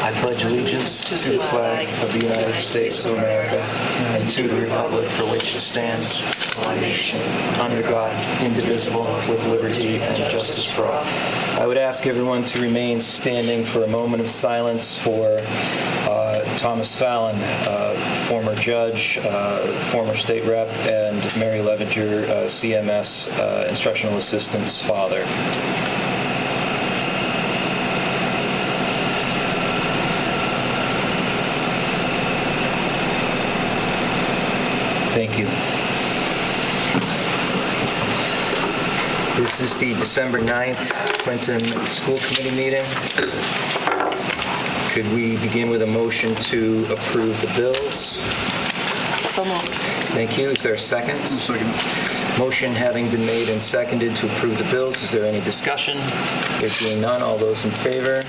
I pledge allegiance to the flag of the United States of America and to the republic for which it stands, one nation, under God, indivisible, with liberty and justice for all. I would ask everyone to remain standing for a moment of silence for Thomas Fallon, former judge, former state rep, and Mary Levinger, CMS instructional assistant's father. Thank you. This is the December 9th Clinton School Committee meeting. Could we begin with a motion to approve the bills? So moved. Thank you. Is there a second? Second. Motion having been made and seconded to approve the bills. Is there any discussion? There being none, all those in favor?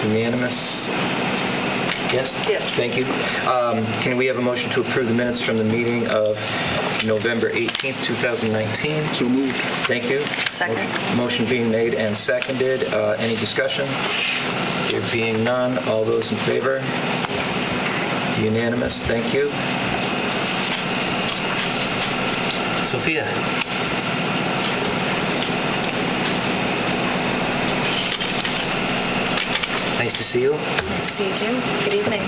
Unanimous? Yes? Yes. Thank you. Can we have a motion to approve the minutes from the meeting of November 18th, 2019? So moved. Thank you. Second. Motion being made and seconded. Any discussion? There being none, all those in favor? Unanimous. Thank you. Sophia. Nice to see you. Nice to see you too. Good evening.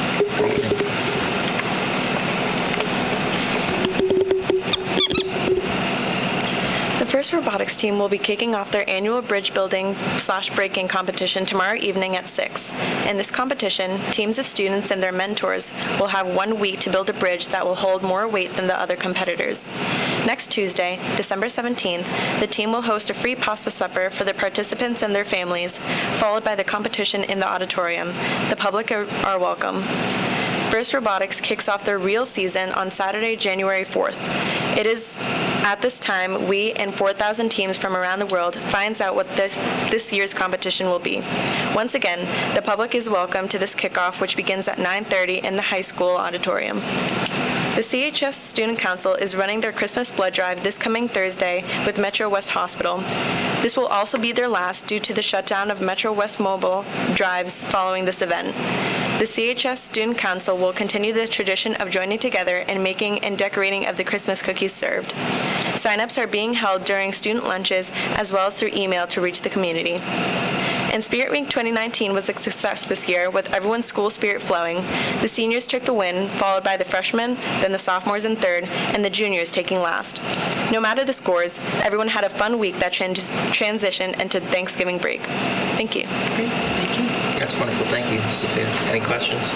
The First Robotics team will be kicking off their annual bridge building / breaking competition tomorrow evening at 6. In this competition, teams of students and their mentors will have 1 week to build a bridge that will hold more weight than the other competitors. Next Tuesday, December 17th, the team will host a free pasta supper for the participants and their families, followed by the competition in the auditorium. The public are welcome. First Robotics kicks off their real season on Saturday, January 4th. It is at this time we and 4,000 teams from around the world finds out what this year's competition will be. Once again, the public is welcome to this kickoff, which begins at 9:30 in the high school auditorium. The CHS Student Council is running their Christmas blood drive this coming Thursday with Metro West Hospital. This will also be their last due to the shutdown of Metro West mobile drives following this event. The CHS Student Council will continue the tradition of joining together and making and decorating of the Christmas cookies served. Sign-ups are being held during student lunches as well as through email to reach the community. And Spirit Week 2019 was a success this year, with everyone's school spirit flowing. The seniors took the win, followed by the freshmen, then the sophomores in third, and the juniors taking last. No matter the scores, everyone had a fun week that transitioned into Thanksgiving break. Thank you. Great. Thank you. That's wonderful. Thank you, Sophia. Any questions?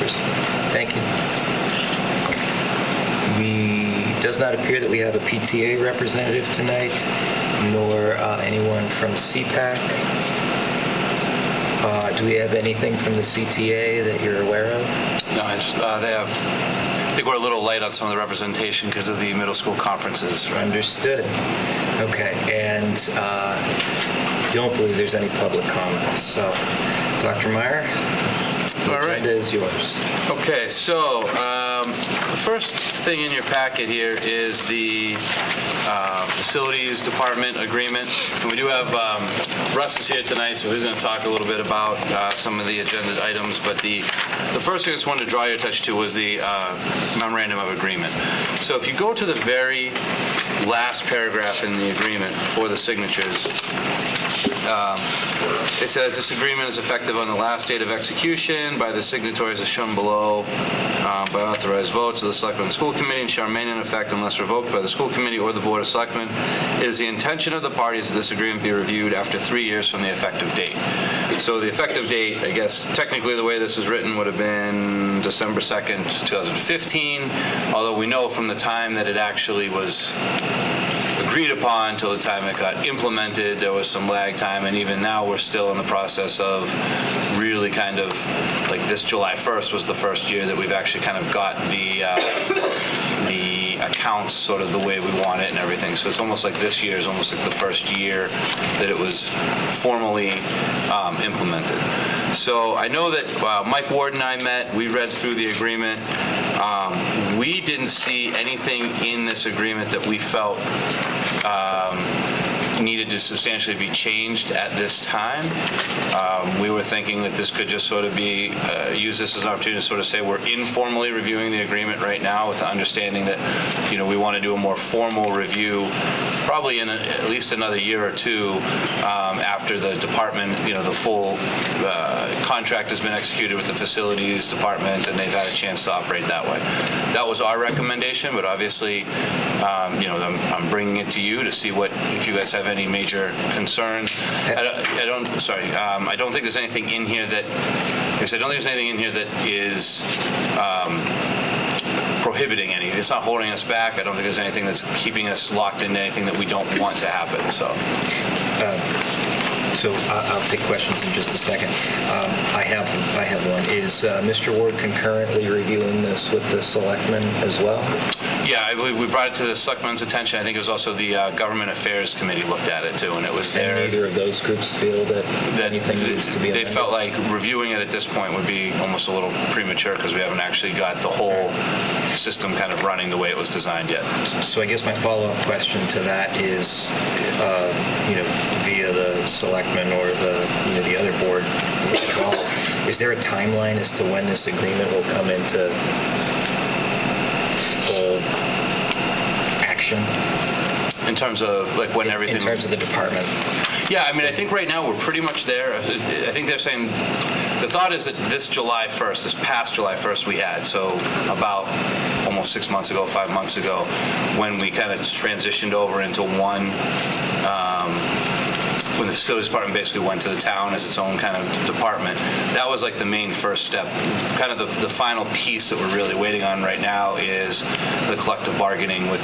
Thank you. It does not appear that we have a PTA representative tonight, nor anyone from CPAC. Do we have anything from the CTA that you're aware of? No, I think we're a little light on some of the representation because of the middle school conferences. Right? Understood. Okay, and don't believe there's any public comments. So, Dr. Meyer, the agenda is yours. Okay, so the first thing in your packet here is the Facilities Department agreement. And we do have, Russ is here tonight, so he's going to talk a little bit about some of the agenda items. But the first thing I just wanted to draw your attention to was the memorandum of agreement. So if you go to the very last paragraph in the agreement for the signatures, it says this agreement is effective on the last date of execution by the signatories as shown below by authorized votes of the Selectmen and School Committee and shall remain in effect unless revoked by the School Committee or the Board of Selectmen. It is the intention of the parties that this agreement be reviewed after 3 years from the effective date. So the effective date, I guess, technically the way this is written would have been December 2nd, 2015, although we know from the time that it actually was agreed upon until the time it got implemented, there was some lag time, and even now we're still in the process of really kind of, like this July 1st was the first year that we've actually kind of got the accounts sort of the way we want it and everything. So it's almost like this year is almost like the first year that it was formally implemented. So I know that Mike Ward and I met, we read through the agreement. We didn't see anything in this agreement that we felt needed to substantially be changed at this time. We were thinking that this could just sort of be, use this as an opportunity to sort of say we're informally reviewing the agreement right now with the understanding that, we want to do a more formal review probably in at least another year or two after the department, the full contract has been executed with the facilities department and they've had a chance to operate that way. That was our recommendation, but obviously, I'm bringing it to you to see if you guys have any major concerns. I don't think there's anything in here that, is prohibiting anything. It's not holding us back. I don't think there's anything that's keeping us locked into anything that we don't want to happen, so. So I'll take questions in just a second. I have one. Is Mr. Ward concurrently reviewing this with the selectmen as well? Yeah, I believe we brought it to the selectmen's attention. I think it was also the Government Affairs Committee looked at it too, and it was there. And neither of those groups feel that anything needs to be amended? They felt like reviewing it at this point would be almost a little premature because we haven't actually got the whole system kind of running the way it was designed yet. So I guess my follow-up question to that is, via the selectmen or the other board involved, is there a timeline as to when this agreement will come into full action? In terms of like when everything... In terms of the department. Yeah, I think right now we're pretty much there. I think they're saying, the thought is that this past July 1st we had, so about almost 6 months ago, 5 months ago, when we kind of transitioned over into one, when the facilities department basically went to the town as its own kind of department. That was like the main first step. Kind of the final piece that we're really waiting on right now is the collective bargaining with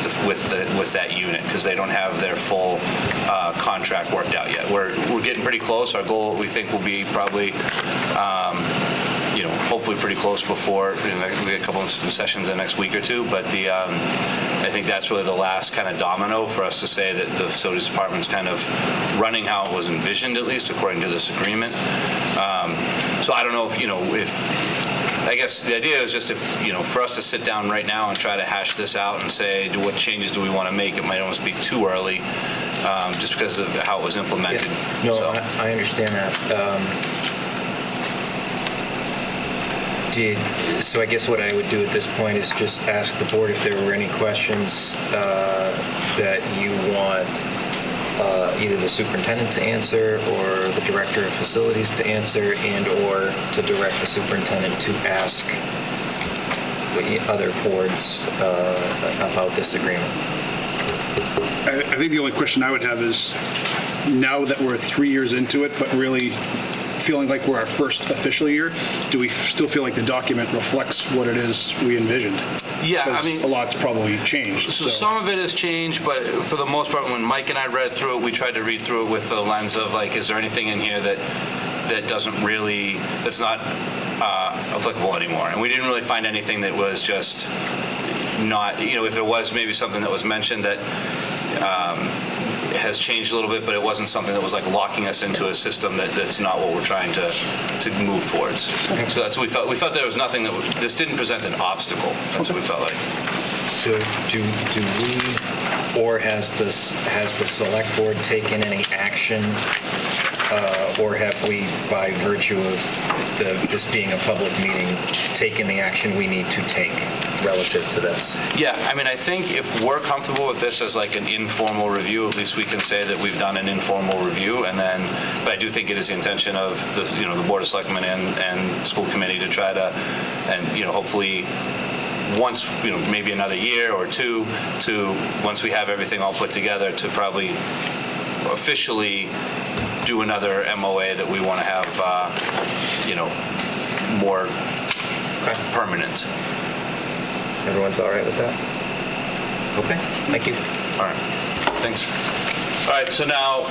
that unit, because they don't have their full contract worked out yet. We're getting pretty close. Our goal, we think, will be probably hopefully pretty close before we get a couple of sessions in the next week or two. But I think that's really the last kind of domino for us to say that the facilities department's kind of running how it was envisioned, at least according to this agreement. So I don't know if I guess the idea is just for us to sit down right now and try to hash this out and say, what changes do we want to make? It might almost be too early, just because of how it was implemented. Yeah. No, I understand that. So I guess what I would do at this point is just ask the board if there were any questions that you want either the superintendent to answer or the director of facilities to answer, and or to direct the superintendent to ask the other boards about this agreement. I think the only question I would have is, now that we're 3 years into it, but really feeling like we're our first official year, do we still feel like the document reflects what it is we envisioned? Yeah, a lot's probably changed. So some of it has changed, but for the most part, when Mike and I read through it, we tried to read through it with the lens of like, is there anything in here that that's not applicable anymore? And we didn't really find anything that was just not, if it was maybe something that was mentioned that has changed a little bit, but it wasn't something that was like locking us into a system that's not what we're trying to move towards. Okay. So that's what we felt. We felt there was nothing this didn't present an obstacle. That's what we felt like. So do we, or has the select board taken any action, or have we, by virtue of this being a public meeting, taken the action we need to take relative to this? Yeah, I think if we're comfortable with this as like an informal review, at least we can say that we've done an informal review, but I do think it is the intention of the Board of Selectmen and school committee to try to, and hopefully once, maybe another year or two, once we have everything all put together, to probably officially do another MOA that we want to have, more permanent. Everyone's all right with that? Okay, thank you. All right, thanks. All right, so now,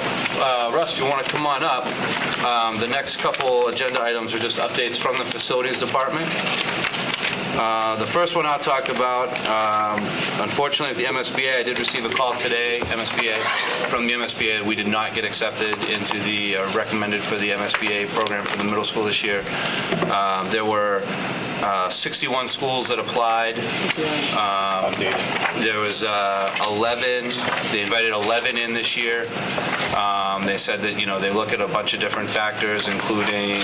Russ, if you want to come on up, the next couple agenda items are just updates from the facilities department. The first one I'll talk about, unfortunately, with the MSBA, I did receive a call today, from the MSBA. We did not get accepted into the recommended for the MSBA program for the middle school this year. There were 61 schools that applied. There was 11, they invited 11 in this year. They said that, they look at a bunch of different factors, including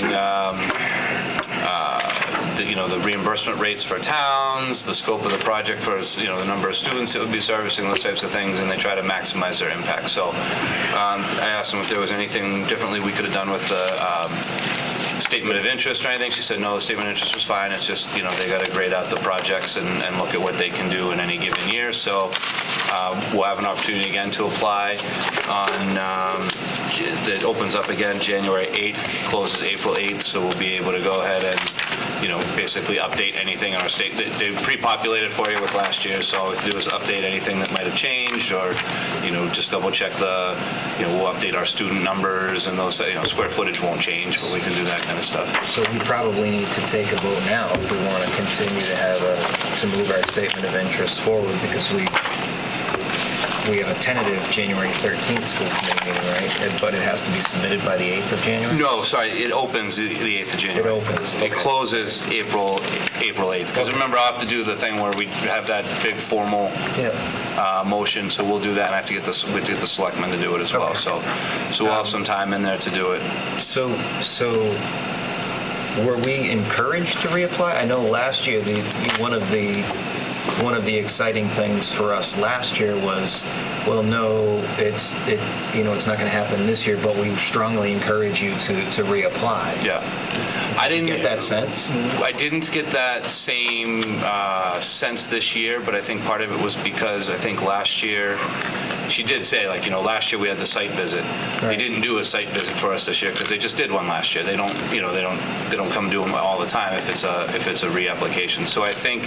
the reimbursement rates for towns, the scope of the project for, the number of students it would be servicing, those types of things, and they try to maximize their impact. So I asked them if there was anything differently we could have done with the statement of interest or anything. She said, no, the statement of interest was fine. It's just, they got to grade out the projects and look at what they can do in any given year. So we'll have an opportunity again to apply on, it opens up again January 8th, closes April 8th. So we'll be able to go ahead and, basically update anything in our state. They pre-populated for you with last year. So all we have to do is update anything that might have changed or, just double check we'll update our student numbers and those, square footage won't change, but we can do that kind of stuff. So we probably need to take a vote now if we want to continue to to move our statement of interest forward, because we have a tentative January 13th school committee meeting, right? But it has to be submitted by the 8th of January? No, sorry, it opens the 8th of January. It opens, It okay. closes April 8th. Because remember, I'll have to do the thing where we have that big formal motion, so we'll do that, and I have to get the selectmen to do it as well. Okay. So we'll have some time in there to do it. So were we encouraged to reapply? I know last year, one of the exciting things for us last year was, well, no, it's not going to happen this year, but we strongly encourage you to reapply. Yeah. I didn't Get that sense? I didn't get that same sense this year, but I think part of it was because I think last year, she did say, last year we had the site visit. They Right. didn't do a site visit for us this year because they just did one last year. They don't come do them all the time if it's a reapplication. So I think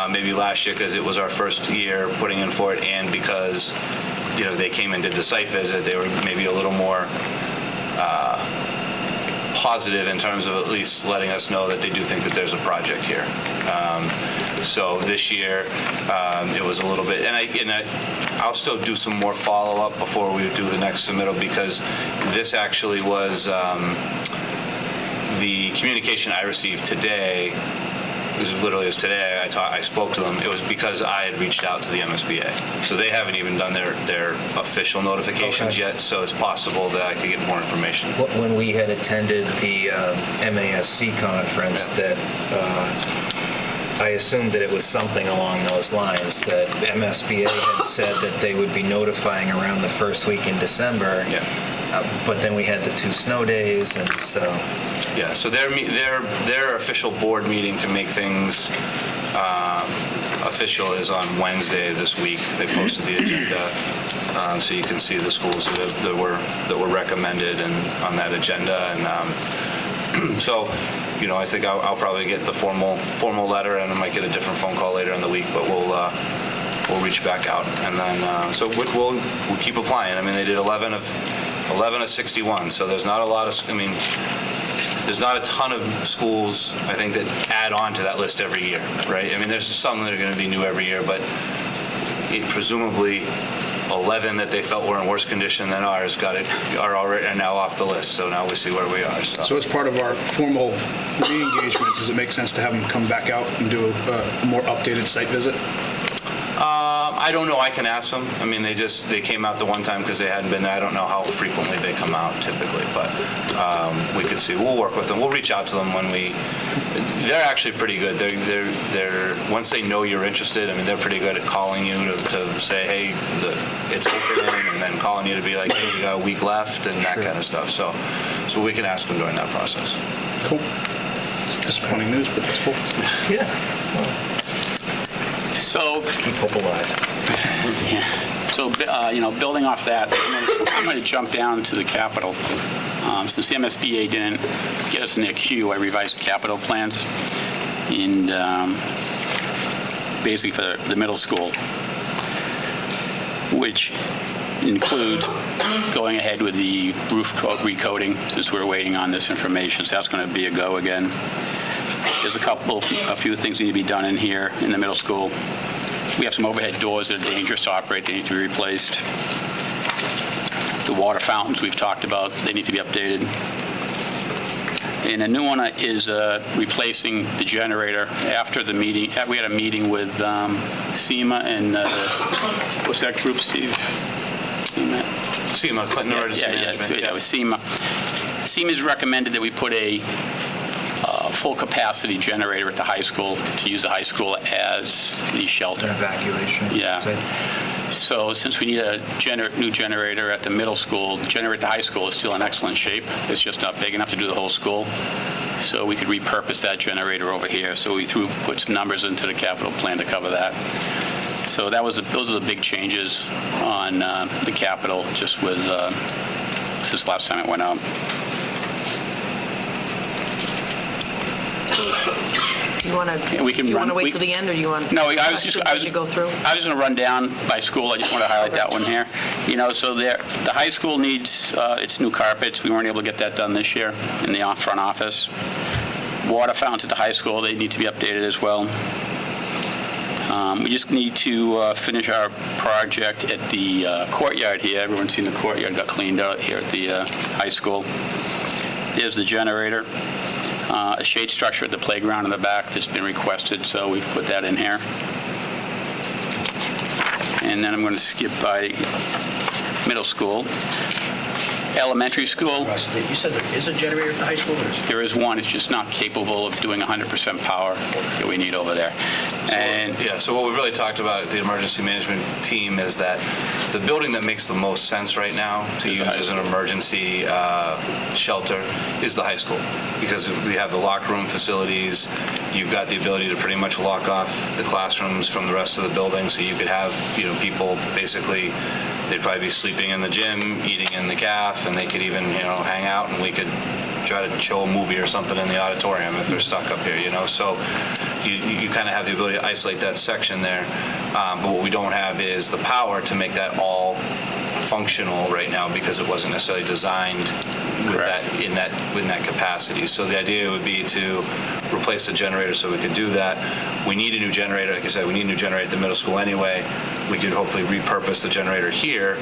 maybe last year, because it was our first year putting in for it, and because they came and did the site visit, they were maybe a little more positive in terms of at least letting us know that they do think that there's a project here. So this year, it was a little bit, and I'll still do some more follow-up before we do the next submittal, because this actually was the communication I received today. It was today. I spoke to them. It was because I had reached out to the MSBA. So they haven't even done their official notifications Okay. yet. So it's possible that I could get more information. When we had attended the MASC conference, Yeah. that I assumed that it was something along those lines, that MSBA had said that they would be notifying around the first week in December. Yeah. But then we had the 2 snow days, and so... Yeah. So their official board meeting to make things official is on Wednesday this week. They posted the agenda, so you can see the schools that were recommended and on that agenda. And so, I think I'll probably get the formal letter, and I might get a different phone call later in the week. But we'll reach back out, and then so we'll keep applying. I mean, they did 11 of 61, so there's not a lot of. There's not a ton of schools, I think, that add on to that list every year, right? I mean, there's some that are going to be new every year, but presumably 11 that they felt were in worse condition than ours are now off the list. So now we see where we are. So as part of our formal re-engagement, does it make sense to have them come back out and do a more updated site visit? I don't know. I can ask them. I mean, they came out the one time because they hadn't been there. I don't know how frequently they come out typically, but we could see. We'll work with them. We'll reach out to them when they're actually pretty good. They're once they know you're interested, I mean, they're pretty good at calling you to say, hey, it's open, and then calling you to be like, hey, you got a week left, and that kind of stuff. So we can ask them during that process. Cool. Disappointing news, but that's cool. Yeah. So, Keep hope alive. so building off that, I'm going to jump down to the capital. Since the MSBA didn't get us in their queue, I revised the capital plans, and basically for the middle school, which includes going ahead with the roof recoding, since we're waiting on this information, so that's going to be a go again. There's a few things need to be done in here in the middle school. We have some overhead doors that are dangerous to operate. They need to be replaced. The water fountains we've talked about, they need to be updated. And a new one is replacing the generator. After the meeting, we had a meeting with SEMA and, what's that group, Steve? SEMA, Clinton Emergency Management. Yeah, with SEMA. SEMA's recommended that we put a full-capacity generator at the high school to use the high school as the shelter. Evacuation. Yeah. Is So since we need a new generator at the middle school, the generator at the high school is still in excellent shape. It's just not big enough to do the whole school. So we could repurpose that generator over here. So we put some numbers into the capital plan to cover that. So those are the big changes on the capital, just with since last time it went out. You want we can to run- wait we- till the end, or you want? No, I was just Should go through? I was going to run down by school. I just want to highlight that one here. So the high school needs its new carpets. We weren't able to get that done this year in the front office. Water fountains at the high school, they need to be updated as well. We just need to finish our project at the courtyard here. Everyone's seen the courtyard got cleaned out here at the high school. There's the generator. A shade structure at the playground in the back that's been requested, so we've put that in here. And then I'm going to skip by middle school. Elementary school, Russ, you said there is a generator at the high school? Or is there is one, it's just not capable of doing 100% power that we need over there. And So what we've really talked about at the emergency management team is that the building that makes the most sense right now to use as an emergency shelter is the high school, because we have the locker room facilities. You've got the ability to pretty much lock off the classrooms from the rest of the building, so you could have people basically. They'd probably be sleeping in the gym, eating in the caf, and they could even, hang out, and we could try to show a movie or something in the auditorium if they're stuck up here, So you kind of have the ability to isolate that section there. But what we don't have is the power to make that all functional right now, because it wasn't necessarily designed with in that capacity. So the idea would be to replace the generator so we could do that. We need a new generator. Like I said, we need a new generator at the middle school anyway. We could hopefully repurpose the generator here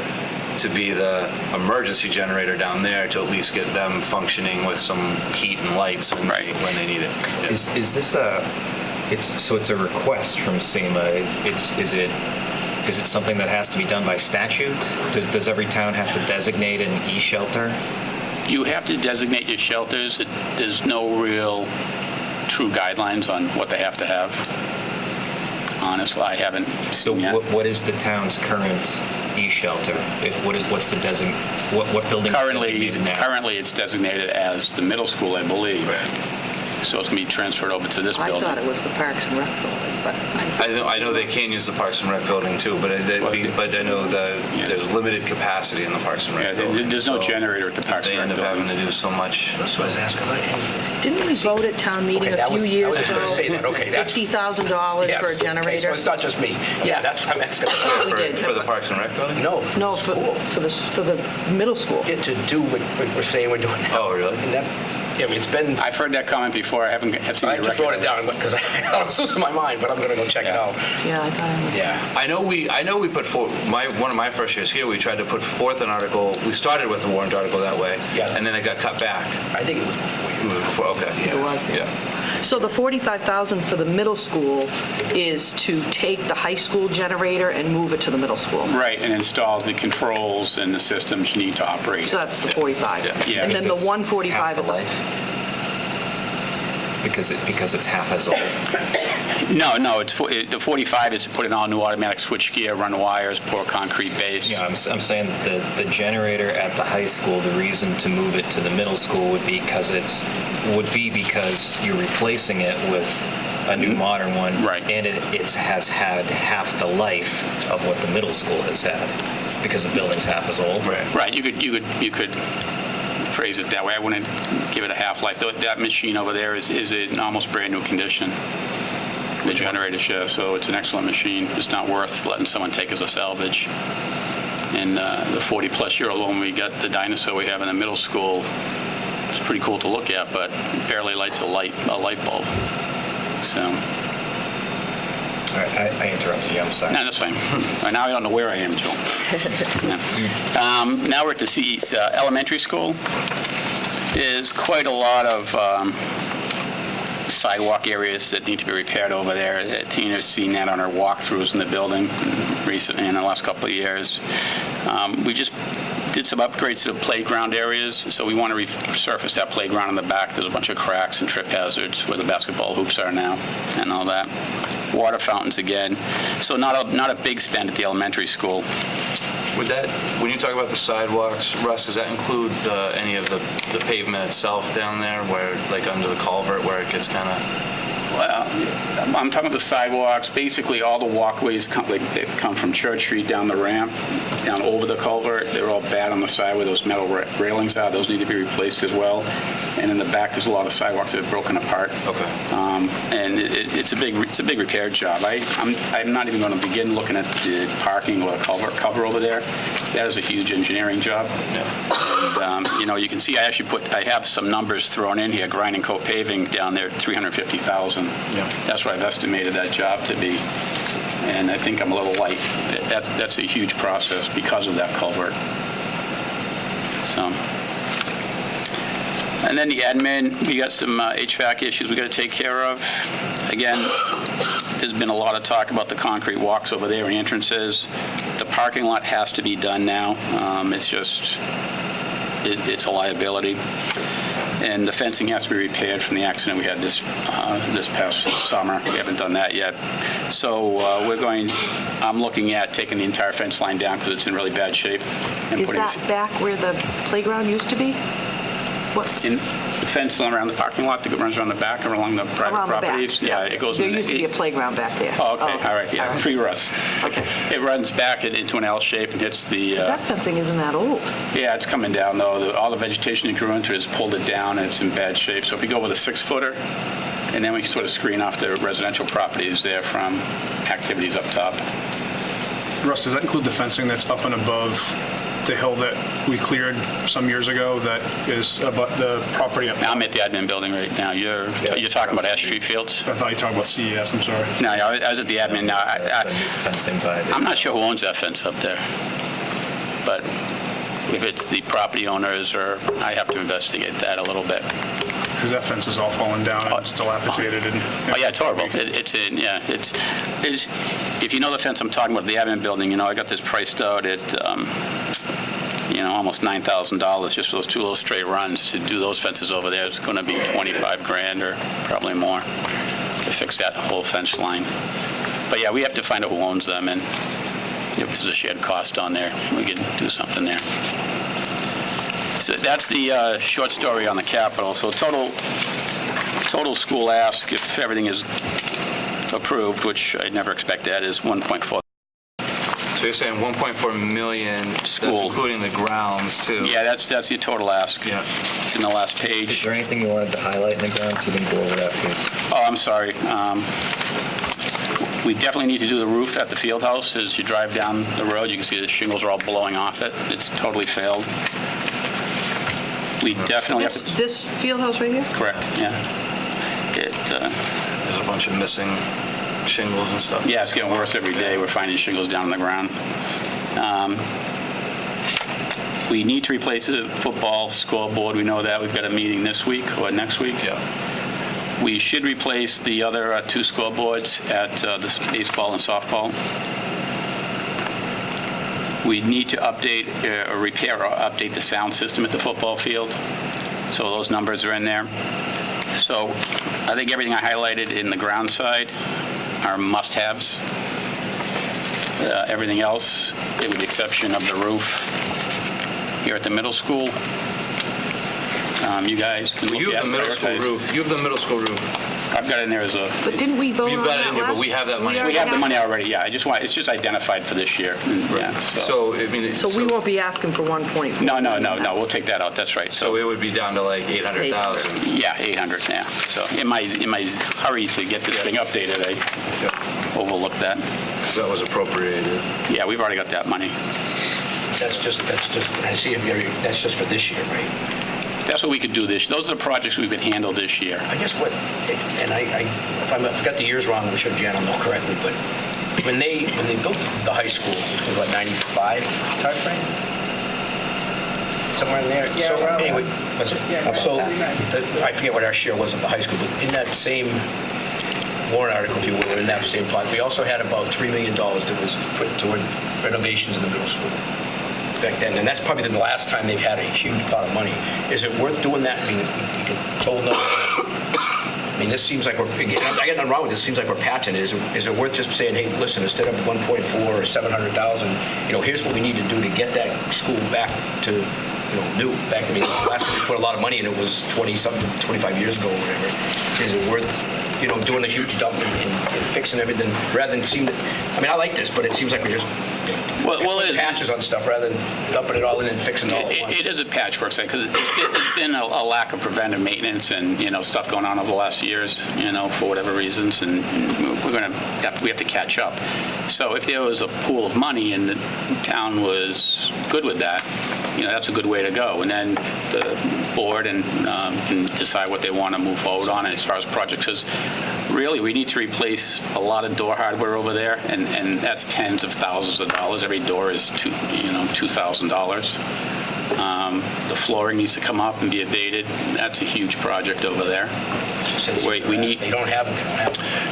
to be the emergency generator down there to at least get them functioning with some heat and lights when they need it. Yeah. Is this it's a request from SEMA? Is it something that has to be done by statute? Does every town have to designate an e-shelter? you have to designate your shelters. There's no real true guidelines on what they have to have. Honestly, I haven't So seen yet. what is the town's current e-shelter? What's the what building is designated now? Currently, it's designated as the middle school, I believe. So it's going to be transferred over to this I building. thought it was the Parks and Rec building, but I know they can use the Parks and Rec building too, but I know that there's limited capacity in the Parks and Yeah, Rec building. there's no so generator at the Parks They and end Rec up having building. to do so much. That's what I was asking about. didn't we vote at town meeting Okay, a few years I was ago? going to say that, okay. that's- $50,000 Yes, for a okay, generator? so it's not just me. Yeah, that's what I'm asking. We did. For the Parks and Rec building? No, No, for the for school. the middle school. Yeah, to do what we're saying we're doing now. Oh, really? And that, I mean, it's been, I've heard that comment before. I have seen I the just record. wrote it down because I was losing my mind, but I'm going to go check it Yeah. out. Yeah, I thought I was. Yeah. I know we put forth, one of my first years here, we tried to put forth an article. We started with a warrant article that way, Yeah. and then it got cut back. I think it was before It you. was before, okay. It was, yeah. Yeah. So the $45,000 for the middle school is to take the high school generator and move it to the middle school. Right, and install the controls and the systems you need to operate. So that's the 45. Yeah. And then the Because it's 145 half the at the... life? Because it's half as old. No, the 45 is to put in all new automatic switchgear, run wires, pour concrete base. Yeah, I'm saying the generator at the high school, the reason to move it to the middle school would be because you're replacing it with a new modern one. Right. And it has had half the life of what the middle school has had because the building's half as old. Right, you could phrase it that way. I wouldn't give it a half-life. That machine over there is in almost brand-new condition, the generator share, so it's an excellent machine. It's not worth letting someone take as a salvage. And the 40-plus-year-old one, we got the dinosaur we have in the middle school, It's pretty cool to look at, but it barely lights a light bulb. So, All right, I interrupted you, I'm sorry. no, that's fine. Right now I don't know where I am, Joel. Yeah. Now we're at the CE's elementary school. There's quite a lot of sidewalk areas that need to be repaired over there. Tina's seen that on her walkthroughs in the building recently in the last couple of years. We just did some upgrades to the playground areas, so we want to resurface that playground in the back. There's a bunch of cracks and trip hazards where the basketball hoops are now and all that. Water fountains again. So not a big spend at the elementary school. Would that, when you talk about the sidewalks, Russ, does that include any of the pavement itself down there, where, like under the culvert, where it gets kind of? Well, I'm talking about the sidewalks. Basically, all the walkways they come from Church Street down the ramp, down over the culvert. They're all bad on the side where those metal railings are. Those need to be replaced as well. And in the back, there's a lot of sidewalks that are broken apart. Okay. And it's a big repair job. I'm not even going to begin looking at the parking or the culvert cover over there. That is a huge engineering job. Yeah. And, you can see I have some numbers thrown in here. Grind and Coat Paving down there, $350,000. Yeah. That's what I've estimated that job to be. And I think I'm a little light. That's a huge process because of that culvert. So. And then the admin, we got some HVAC issues we got to take care of. Again, there's been a lot of talk about the concrete walks over there and entrances. The parking lot has to be done now. It's just, it's a liability. And the fencing has to be repaired from the accident we had this past summer. We haven't done that yet. So I'm looking at taking the entire fence line down because it's in really bad shape. And Is that back where the playground used to be? What's in the fence around the parking lot that runs around the back or along the private around the back? properties? Yeah, it goes. There used to be a playground back there. Oh, okay, all right, yeah, free Russ. Okay. It runs back into an L shape and hits the. 'Cause that fencing isn't that old. Yeah, it's coming down though. All the vegetation that grew into it has pulled it down and it's in bad shape. So if we go with a 6-footer, and then we can sort of screen off the residential properties there from activities up top. Russ, does that include the fencing that's up and above the hill that we cleared some years ago that is about the property up? Now I'm at the admin building right now. You're talking about Ash Street Fields? I thought you were talking about CES, I'm sorry. No, I was at the admin now. The new fencing by the. I'm not sure who owns that fence up there, but if it's the property owners or I have to investigate that a little bit. Because that fence is all fallen down and it's dilapidated. Oh yeah, it's horrible. It's if you know the fence I'm talking about, the admin building, I got this priced out at almost $9,000 just for those 2 little straight runs. To do those fences over there, it's going to be 25 grand or probably more to fix that whole fence line. But yeah, we have to find out who owns them, and if there's a shared cost on there, we can do something there. So that's the short story on the capital. So total school ask, if everything is approved, which I never expect that, is 1.4. So you're saying 1.4 million, School. that's including the grounds too? Yeah, that's the total ask. Yeah. It's in the last Is page. there anything you wanted to highlight in the grounds? You didn't go over that piece. Oh, I'm sorry. We definitely need to do the roof at the field house. As you drive down the road, you can see the shingles are all blowing off it. It's totally failed. We definitely have to... This field house right here? Correct, yeah. There's a bunch of missing shingles and stuff. Yeah, it's getting worse every day. We're finding shingles down on the ground. We need to replace the football scoreboard. We know that. We've got a meeting this week or next week. Yeah. We should replace the other 2 scoreboards at the baseball and softball. We need to update or repair or update the sound system at the football field. So those numbers are in there. So I think everything I highlighted in the ground side are must-haves. Everything else, with the exception of the roof here at the middle school, you guys can Well, look you at have the middle school prioritize. roof. You have the middle school roof. I've got it in there as a... But didn't we vote on that You've got it in here, but we have that money. We have the money already, yeah. It's just identified for this year. Yeah, So, I mean, So we won't be asking for 1.4. No, we'll take that out, that's right. So it would be down to like 800,000. Yeah, 800 now. So in my hurry to get this thing updated, I overlooked that. So that was appropriated. Yeah, we've already got that money. That's just, I see if you're, that's just for this year, right? That's what we could do this. Those are the projects we could handle this year. I guess what, and if I got the years wrong, I'm sure Jan will know correctly, but when they built the high school, which was what, 95 timeframe? Somewhere in there? Yeah, So around anyway, that. what's it? Yeah, So about that. I forget what our share was of the high school, but in that same warrant article, if you will, in that same plot, we also had about $3 million that was put toward renovations in the middle school back then, and that's probably the last time they've had a huge pot of money. Is it worth doing that? I mean, we could told no. I mean, this seems like again, I got nothing wrong with this. Seems like we're patching. Is it worth just saying, hey, listen, instead of 1.4 or 700,000, here's what we need to do to get that school back to, new. Back to me. Last time we put a lot of money in it was 25 years ago or whatever. Is it worth, doing a huge dump and fixing everything rather than I like this, but it seems like we're just patches on stuff rather than dumping it all in and fixing it all at once. It is a patchwork site because there's been a lack of preventive maintenance and, stuff going on over the last years, for whatever reasons, and we have to catch up. So if there was a pool of money and the town was good with that, that's a good way to go. And then the board can decide what they want to move forward on as far as projects. Because really, we need to replace a lot of door hardware over there, and that's tens of thousands of dollars. Every door is $2,000. The flooring needs to come up and be abated. That's a huge project over there. We need. They don't have it.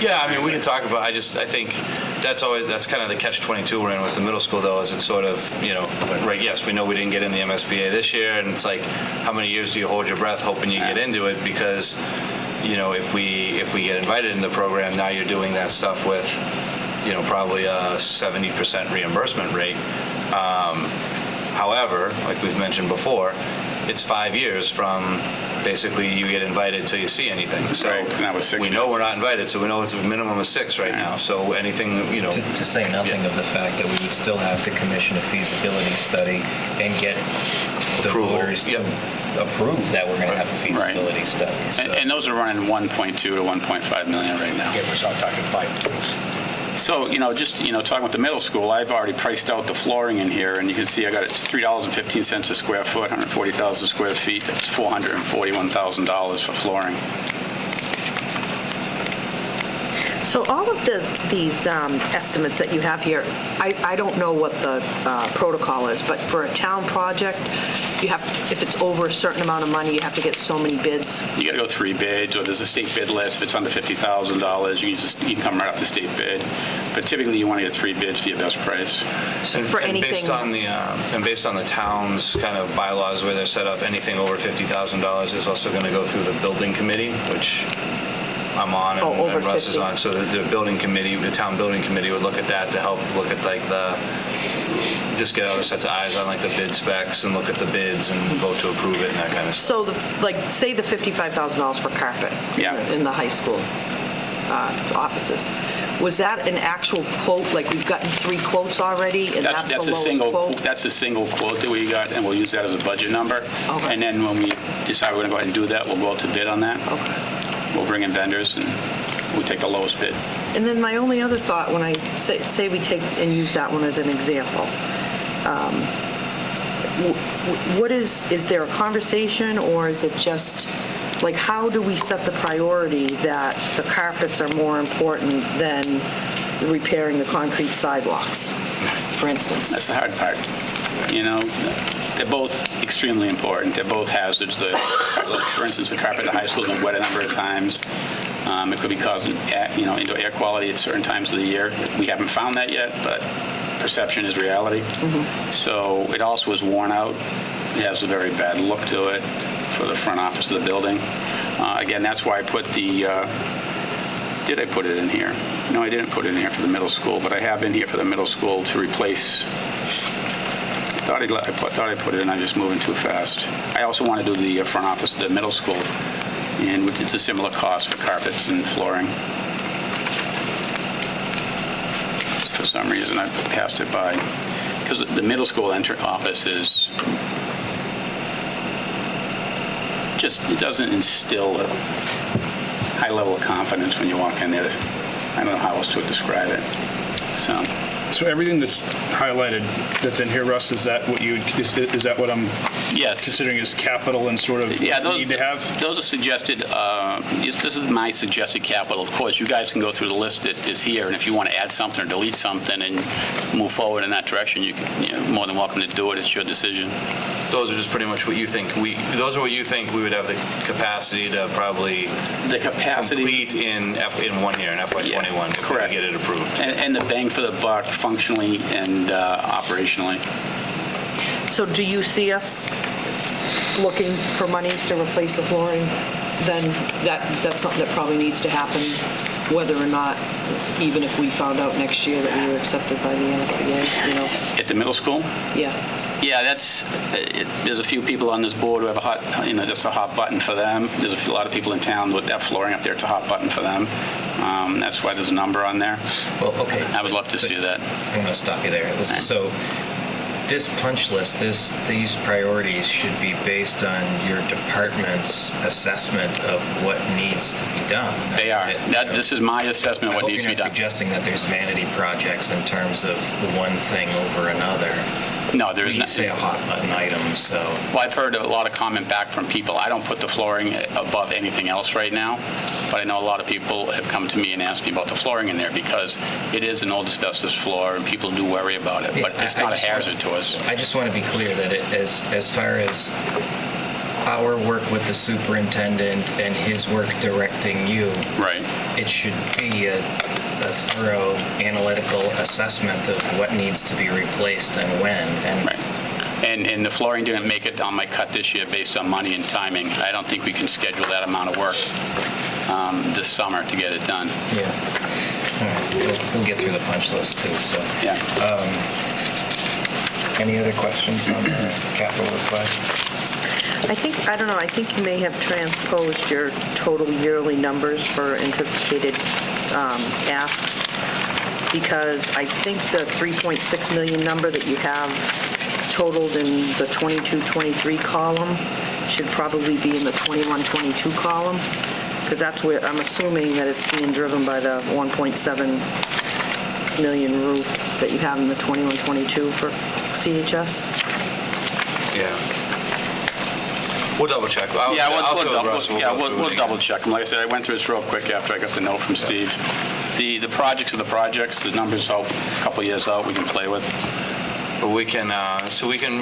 Yeah, we can talk about, I think that's kind of the catch-22 we're in with the middle school, though, is it's sort of, right, yes, we know we didn't get in the MSBA this year, and it's like, how many years do you hold your breath hoping you get into it? Because, if we get invited in the program, now you're doing that stuff with, probably a 70% reimbursement rate. However, like we've mentioned before, it's 5 years from basically you get invited till you see anything. So Right, and that was 6 we know we're not invited, so we know it's a minimum of 6 right now. So anything, To say nothing of the fact that we would still have to commission a feasibility study and get the Approval, voters to yep. approve that we're going to have a feasibility study. So. And those are running 1.2 to 1.5 million right now. Yeah, we're talking 5. So, just, talking about the middle school, I've already priced out the flooring in here, and you can see I got it $3.15 a square foot, 140,000 square feet. That's $441,000 for flooring. So all of these estimates that you have here, I don't know what the protocol is, but for a town project, if it's over a certain amount of money, you have to get so many bids. You got to go 3 bids, or there's a state bid list. If it's under $50,000, you can come right off the state bid. But typically, you want to get 3 bids for your best price. So for anything. Based on the town's kind of bylaws where they're set up, anything over $50,000 is also going to go through the building committee, which I'm on and Russ is on. So the building committee, the town building committee would look at that to help look at just get other sets of eyes on the bid specs and look at the bids and vote to approve it and that kind of stuff. So say the $55,000 for carpet in the high school offices. Was that an actual quote? Like we've gotten 3 quotes already, and that's the lowest quote? That's a single quote that we got, and we'll use that as a budget number. Okay. And then when we decide we're going to go ahead and do that, we'll go out to bid on that. Okay. We'll bring in vendors, and we'll take the lowest bid. And then my only other thought, when I say we take and use that one as an example, is there a conversation, or is it just, how do we set the priority that the carpets are more important than repairing the concrete sidewalks, for instance? That's the hard part. They're both extremely important. They're both hazards. For instance, the carpet at the high school has been wet a number of times. It could be causing, indoor air quality at certain times of the year. We haven't found that yet, but perception is reality. Mm-hmm. So it also is worn out. It has a very bad look to it for the front office of the building. Again, that's why I put did I put it in here? No, I didn't put it in here for the middle school, but I have in here for the middle school to replace. I thought I put it in, I'm just moving too fast. I also want to do the front office of the middle school, and it's a similar cost for carpets and flooring. For some reason, I passed it by. Because the middle school office is it doesn't instill a high level of confidence when you walk in there. I don't know how else to describe it. So everything that's highlighted that's in here, Russ, is that what I'm Yes. considering as capital and sort of Yeah, what we need to have? Those are suggested, this is my suggested capital. Of course, you guys can go through the list that is here, and if you want to add something or delete something and move forward in that direction, you're more than welcome to do it. It's your decision. Those are just pretty much what you think those are what you think we would have the capacity to probably The capacity. complete in 1 year, in FY21, if we correct. get it approved. And the bang for the buck functionally and operationally. So do you see us looking for monies to replace the flooring? Then that's something that probably needs to happen, whether or not, even if we found out next year that we were accepted by the NSBA, you know? At the middle school? Yeah. Yeah, there's a few people on this board who have that's a hot button for them. There's a lot of people in town with that flooring up there, it's a hot button for them. That's why there's a number on there. Well, okay. I would love to see that. I'm going to stop you there. So this punch list, these priorities should be based on your department's assessment of what needs to be done. They are. This is my assessment of what needs to be I hope you're not done. suggesting that there's vanity projects in terms of one thing over another. No, there is You not. say a hot button item, so. Well, I've heard a lot of comment back from people. I don't put the flooring above anything else right now, but I know a lot of people have come to me and asked me about the flooring in there because it is an old asbestos floor and people do worry about it, but it's not a hazard to us. I just want to be clear that as far as our work with the superintendent and his work directing you, Right. it should be a thorough analytical assessment of what needs to be replaced and when. And Right. And the flooring didn't make it on my cut this year based on money and timing. I don't think we can schedule that amount of work this summer to get it done. yeah, all right, we'll get through the punch list too. So, Yeah. any other questions on the capital request? I think you may have transposed your total yearly numbers for anticipated asks, because I think the 3.6 million number that you have totaled in the 22-23 column should probably be in the 21-22 column, because that's where, I'm assuming that it's being driven by the 1.7 million roof that you have in the 21-22 for CHS. Yeah. We'll double check. I'll Yeah, sit with Russ, we'll go through it we'll again. double check them. Like I said, I went through this real quick after I got the note from Steve. The projects are the projects, the numbers out, a couple years out, we can play with. But we can,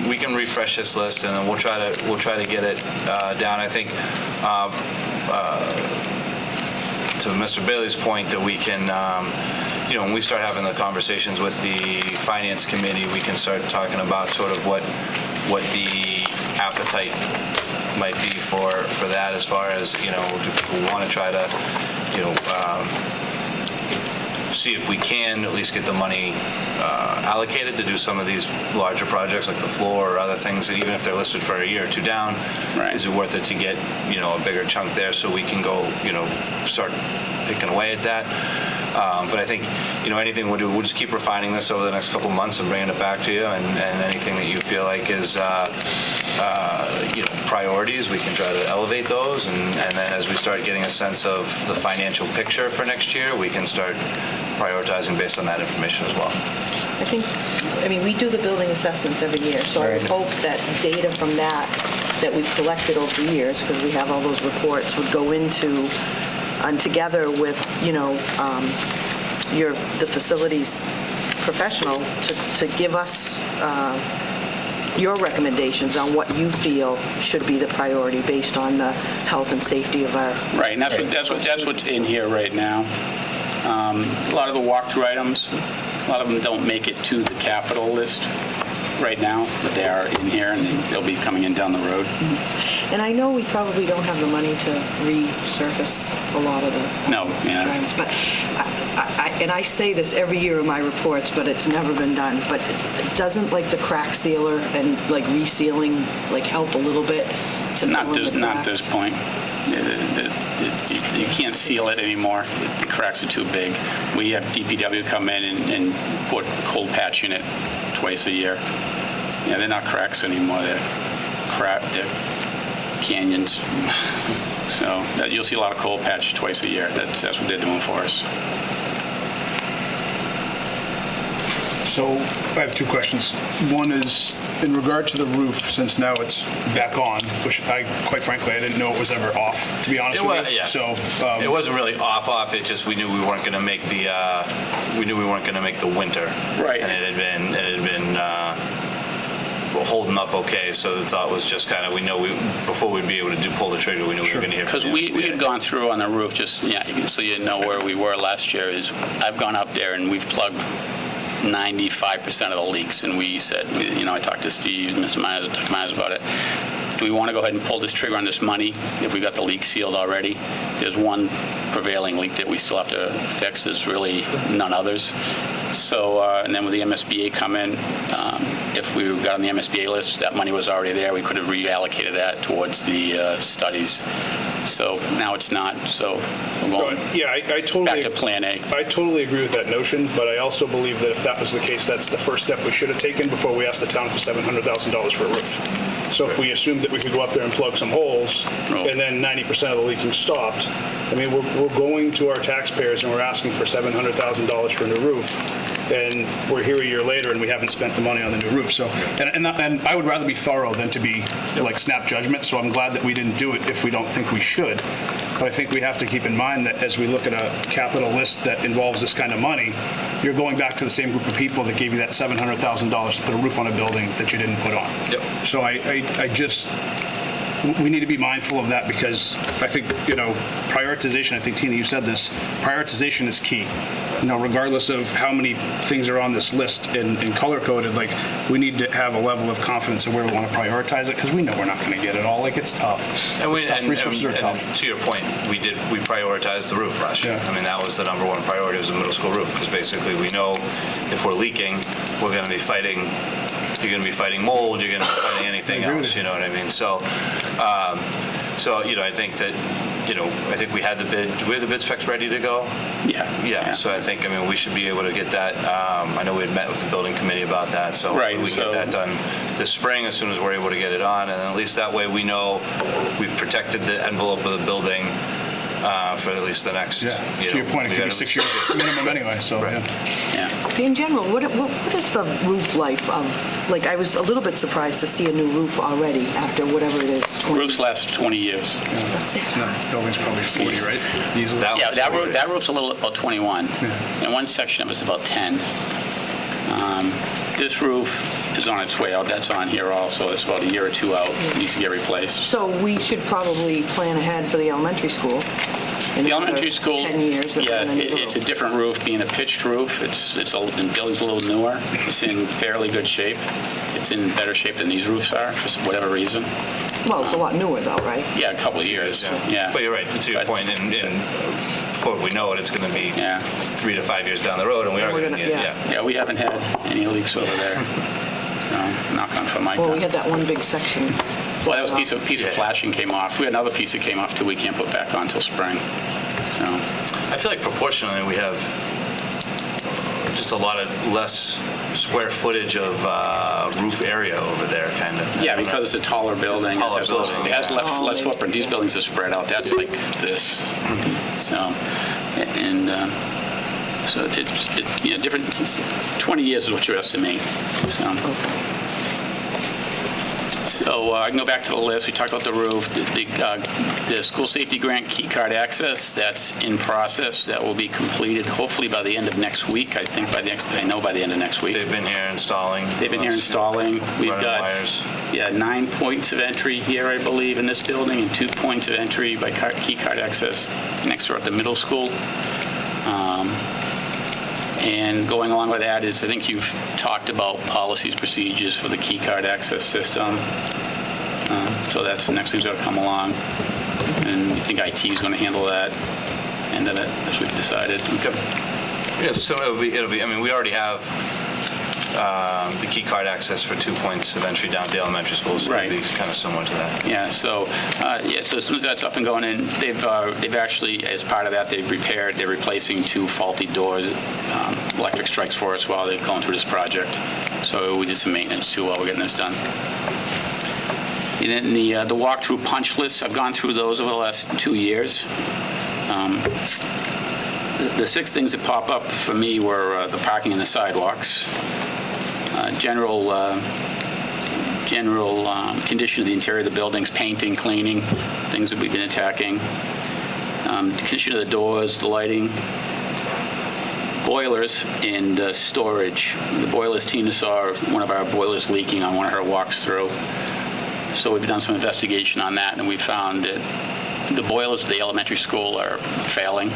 we can refresh this list, and then we'll try to get it down. I think to Mr. Bailey's point that we can, when we start having the conversations with the finance committee, we can start talking about sort of what the appetite might be for that, as far as, do people want to try to, see if we can at least get the money allocated to do some of these larger projects like the floor or other things, that even if they're listed for a year or two down, Right. is it worth it to get, a bigger chunk there so we can go, start picking away at that. But I think, anything we'll do, we'll just keep refining this over the next couple months and bringing it back to you, and anything that you feel like is, priorities, we can try to elevate those, and then as we start getting a sense of the financial picture for next year, we can start prioritizing based on that information as well. We do the building assessments every year, so I would hope that data from that we've collected over the years, because we have all those reports, would go into, and together with, the facilities professional to give us your recommendations on what you feel should be the priority based on the health and safety of our. Right, and that's what's in here right now. A lot of the walkthrough items, a lot of them don't make it to the capital list right now, but they are in here, and they'll be coming in down the road. And I know we probably don't have the money to resurface a lot of the No, yeah. crimes, but I say this every year in my reports, but it's never been done. But doesn't the crack sealer and resealing help a little bit to fill in the cracks? Not this point. You can't seal it anymore. The cracks are too big. We have DPW come in and put cold patch in it twice a year. Yeah, they're not cracks anymore. They're canyons. So you'll see a lot of cold patch twice a year. That's what they're doing for us. So I have two questions. One is in regard to the roof, since now it's back on, which quite frankly, I didn't know it was ever off, to be honest It with was, you. yeah. So, It wasn't really off. It just, we knew we weren't going to make the, winter. Right. And it had been holding up okay, so the thought was just kind of, before we'd be able to pull the trigger, we knew we were going to hear from Because the we had SBA. gone through on the roof, just, so you know where we were last year, is I've gone up there and we've plugged 95% of the leaks, and we said, I talked to Steve, Mr. Myers, Dr. Myers about it. Do we want to go ahead and pull this trigger on this money if we got the leak sealed already? There's one prevailing leak that we still have to fix. There's really none others. So, and then with the MSBA come in, if we got on the MSBA list, that money was already there. We could have reallocated that towards the studies. So now it's not. So we're going yeah, I totally. back to Plan A. I totally agree with that notion, but I also believe that if that was the case, that's the first step we should have taken before we asked the town for $700,000 for a roof. So if we assumed that we could go up there and plug some holes, and then 90% of the leaking stopped, I mean, we're going to our taxpayers and we're asking for $700,000 for a new roof, and we're here a year later and we haven't spent the money on the new roof. So, and I would rather be thorough than to be like snap judgment. So I'm glad that we didn't do it if we don't think we should. But I think we have to keep in mind that as we look at a capital list that involves this kind of money, you're going back to the same group of people that gave you that $700,000 to put a roof on a building that you didn't put on. Yep. So we need to be mindful of that, because I think, prioritization, I think, Tina, you said this, prioritization is key. Regardless of how many things are on this list and color-coded, like, we need to have a level of confidence in where we want to prioritize it, because we know we're not going to get it all. Like, it's tough. It's tough. Resources are tough. To your point, we prioritized the roof last year. Yeah. I mean, that was the number one priority, was the middle school roof, because basically we know if we're leaking, we're going to be fighting. You're going to be fighting mold. You're going to be fighting anything else. You know what I mean? So, I think that, I think we had the bid. Do we have the bid specs ready to go? Yeah. So I think, we should be able to get that. I know we had met with the building committee about that, so Right, we get that done this spring as soon as we're able to get it on, and at least that way we know we've protected the envelope of the building for at least the next. Yeah. To your point, it could be 6 years minimum anyway. So. Right. Yeah. In general, what is the roof life of, like, I was a little bit surprised to see a new roof already after whatever it is, 20. Roofs last 20 years. That's it. No, building's probably 40, right? Easily. That Yeah, one's that 40. that roof's a little about 21, and one section of it's about 10. This roof is on its way out. That's on here also. It's about a year or two out. Needs to get replaced. So we should probably plan ahead for the elementary school. In The another elementary school, 10 years. if yeah, we're gonna need it's a roof. different roof, being a pitched roof. The building's a little newer. It's in fairly good shape. It's in better shape than these roofs are for whatever reason. Well, it's a lot newer though, right? Yeah, a couple of years. Yeah. But you're right, to your But- point, before we know it, it's going to be Yeah. 3 to 5 years down the road, and we are We're going to gonna- need it, yeah. Yeah, we haven't had any leaks over there. So, knock on for Mike. Well, we had that one big section. Well, that was a piece of Yeah. flashing came off. We had another piece that came off too. We can't put back on until spring. So, I feel like proportionally we have just a lot of less square footage of roof area over there, kind of. yeah, because it's a taller building. It's a taller building, It has yeah. less footprint. These buildings are spread out. That's like this. So, and so it's different. 20 years is what you estimate. So I can go back to the list. We talked about the roof, the school safety grant key card access. That's in process. That will be completed hopefully by the end of next week. I think by the end of next week. They've been here installing. They've been here installing. We've Running got wires. 9 points of entry here, I believe, in this building, and 2 points of entry by key card access next door at the middle school. And going along with that is, I think you've talked about policies, procedures for the key card access system. So that's the next things that will come along. And we think IT is going to handle that end of it, as we've decided. Okay. Yeah, so it'll be, we already have the key card access for 2 points of entry down at the elementary school, so Right. it'll be kind of similar to that. Yeah, so as soon as that's up and going, and they've actually, as part of that, they're replacing 2 faulty doors. Electric strikes for us while they're going through this project. So we did some maintenance too while we're getting this done. And then the walkthrough punch lists, I've gone through those over the last 2 years. The 6 things that pop up for me were the parking and the sidewalks, general condition of the interior of the buildings, painting, cleaning, things that we've been attacking, condition of the doors, the lighting, boilers, and storage. The boilers, Tina saw one of our boilers leaking on one of her walks through. So we've done some investigation on that, and we found that the boilers at the elementary school are failing.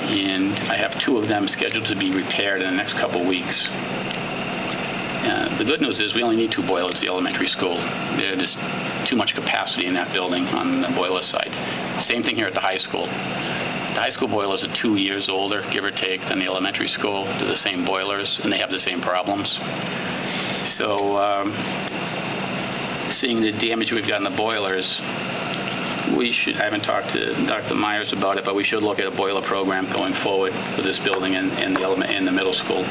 And I have 2 of them scheduled to be repaired in the next couple weeks. The good news is we only need 2 boilers at the elementary school. There's too much capacity in that building on the boiler side. Same thing here at the high school. The high school boilers are 2 years older, give or take, than the elementary school. They're the same boilers, and they have the same problems. So seeing the damage we've got in the boilers, I haven't talked to Dr. Myers about it, but we should look at a boiler program going forward for this building and the middle school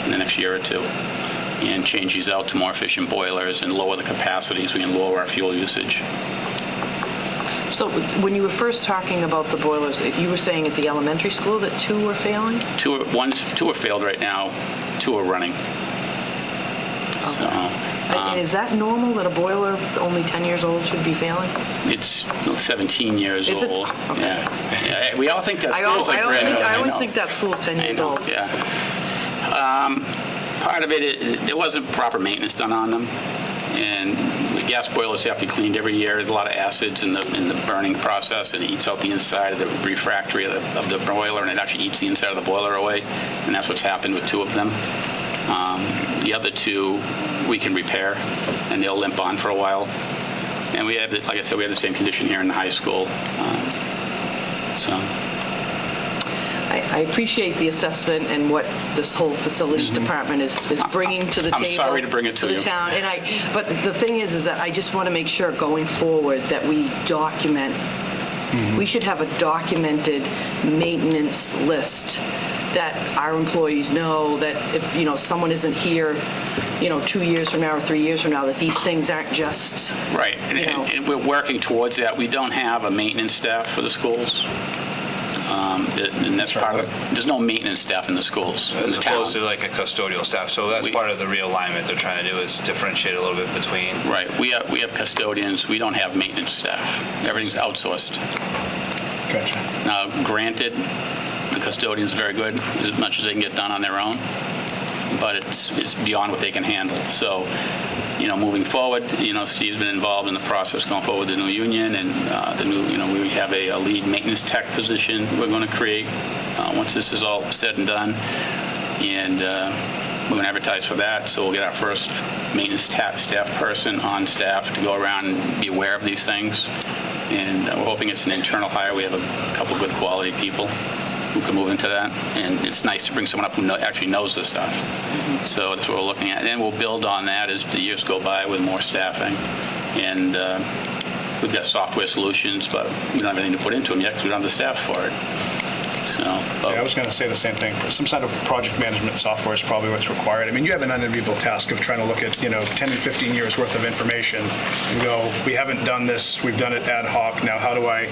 in the next year or 2, and change these out to more efficient boilers and lower the capacities. We can lower our fuel usage. So when you were first talking about the boilers, you were saying at the elementary school that 2 were failing? 2 are failed right now, 2 are running. So And is that normal that a boiler only 10 years old should be failing? it's 17 years Is it? old. Okay. Yeah. We all think that school's like brand new. I always know. think that school's 10 I years know, old. yeah. Part of it, there wasn't proper maintenance done on them, and the gas boilers have to be cleaned every year. There's a lot of acids in the burning process, and it eats out the inside of the refractory of the boiler, and it actually eats the inside of the boiler away, and that's what's happened with 2 of them. The other 2 we can repair, and they'll limp on for a while. And we have, like I said, we have the same condition here in the high school. So. I appreciate the assessment and what this whole facilities department is bringing to the table. I'm sorry to bring it to the you. town. But the thing is that I just want to make sure going forward that we document. We should have a documented maintenance list that our employees know that if, someone isn't here, 2 years from now or 3 years from now, that these things aren't just, Right, and we're working towards that. We don't have a maintenance staff for the schools. And that's part of it. There's no maintenance staff in the schools. in As the town. opposed to like a custodial staff. So that's part of the realignment they're trying to do is differentiate a little bit between. Right, we have custodians. We don't have maintenance staff. Everything's outsourced. Gotcha. Now, granted, the custodians are very good, as much as they can get done on their own, but it's beyond what they can handle. So, moving forward, Steve's been involved in the process going forward with the new union, and we have a lead maintenance tech position we're going to create once this is all said and done, and we're going to advertise for that. So we'll get our first maintenance staff person on staff to go around and be aware of these things, and we're hoping it's an internal hire. We have a couple good quality people who can move into that, and it's nice to bring someone up who actually knows this stuff. So that's what we're looking at. And then we'll build on that as the years go by with more staffing. And we've got software solutions, but we don't have anything to put into them yet because we don't have the staff for it. So, Yeah, I was going to say the same thing. Some sort of project management software is probably what's required. I mean, you have an unenviable task of trying to look at, 10 and 15 years worth of information and go, we haven't done this, we've done it ad hoc. Now, how do I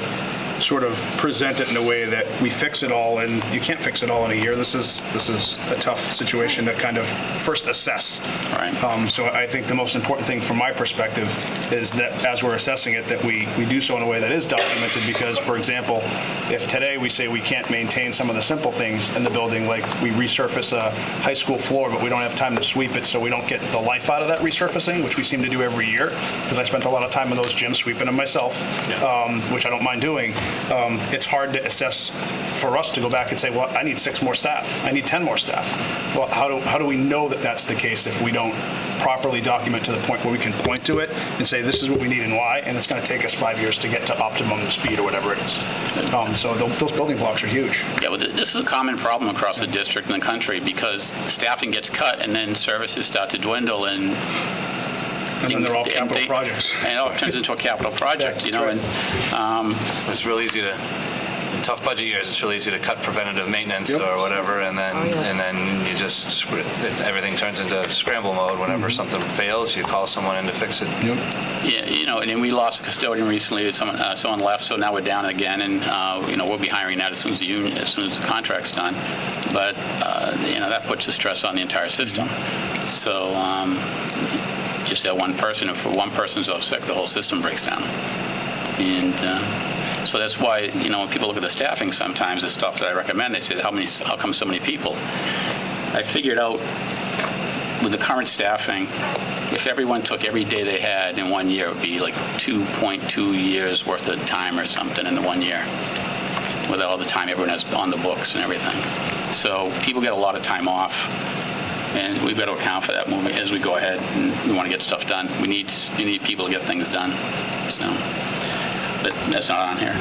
sort of present it in a way that we fix it all? And you can't fix it all in a year. This is a tough situation to kind of first assess. Right. So I think the most important thing from my perspective is that as we're assessing it, that we do so in a way that is documented, because, for example, if today we say we can't maintain some of the simple things in the building, like we resurface a high school floor, but we don't have time to sweep it, so we don't get the life out of that resurfacing, which we seem to do every year, because I spent a lot of time in those gyms sweeping them myself, which I don't mind doing. It's hard to assess for us to go back and say, well, I need 6 more staff. I need 10 more staff. Well, how do we know that that's the case if we don't properly document to the point where we can point to it and say, this is what we need and why, and it's going to take us 5 years to get to optimum speed or whatever it is. So those building blocks are huge. Yeah, well, this is a common problem across the district and the country, because staffing gets cut and then services start to dwindle, and And then they're all capital projects. And it all turns into a capital project, Yeah, that's right. and It's real easy to in tough budget years, it's really easy to cut preventative maintenance Yep. or whatever, and Oh, yeah. then you just everything turns into scramble mode. Whenever something fails, you call someone in to fix it. Yeah, and then we lost a custodian recently. Someone left, so now we're down again, and we'll be hiring that as soon as the contract's done. But that puts the stress on the entire system. So just that one person, if one person's off sick, the whole system breaks down. And so that's why when people look at the staffing, sometimes the stuff that I recommend, they say, how come so many people? I figured out with the current staffing, if everyone took every day they had in 1 year, it would be like 2.2 years worth of time or something in the 1 year, with all the time everyone has on the books and everything. So people get a lot of time off, and we've got to account for that movement as we go ahead, and we want to get stuff done. We need people to get things done. So, but that's not on here.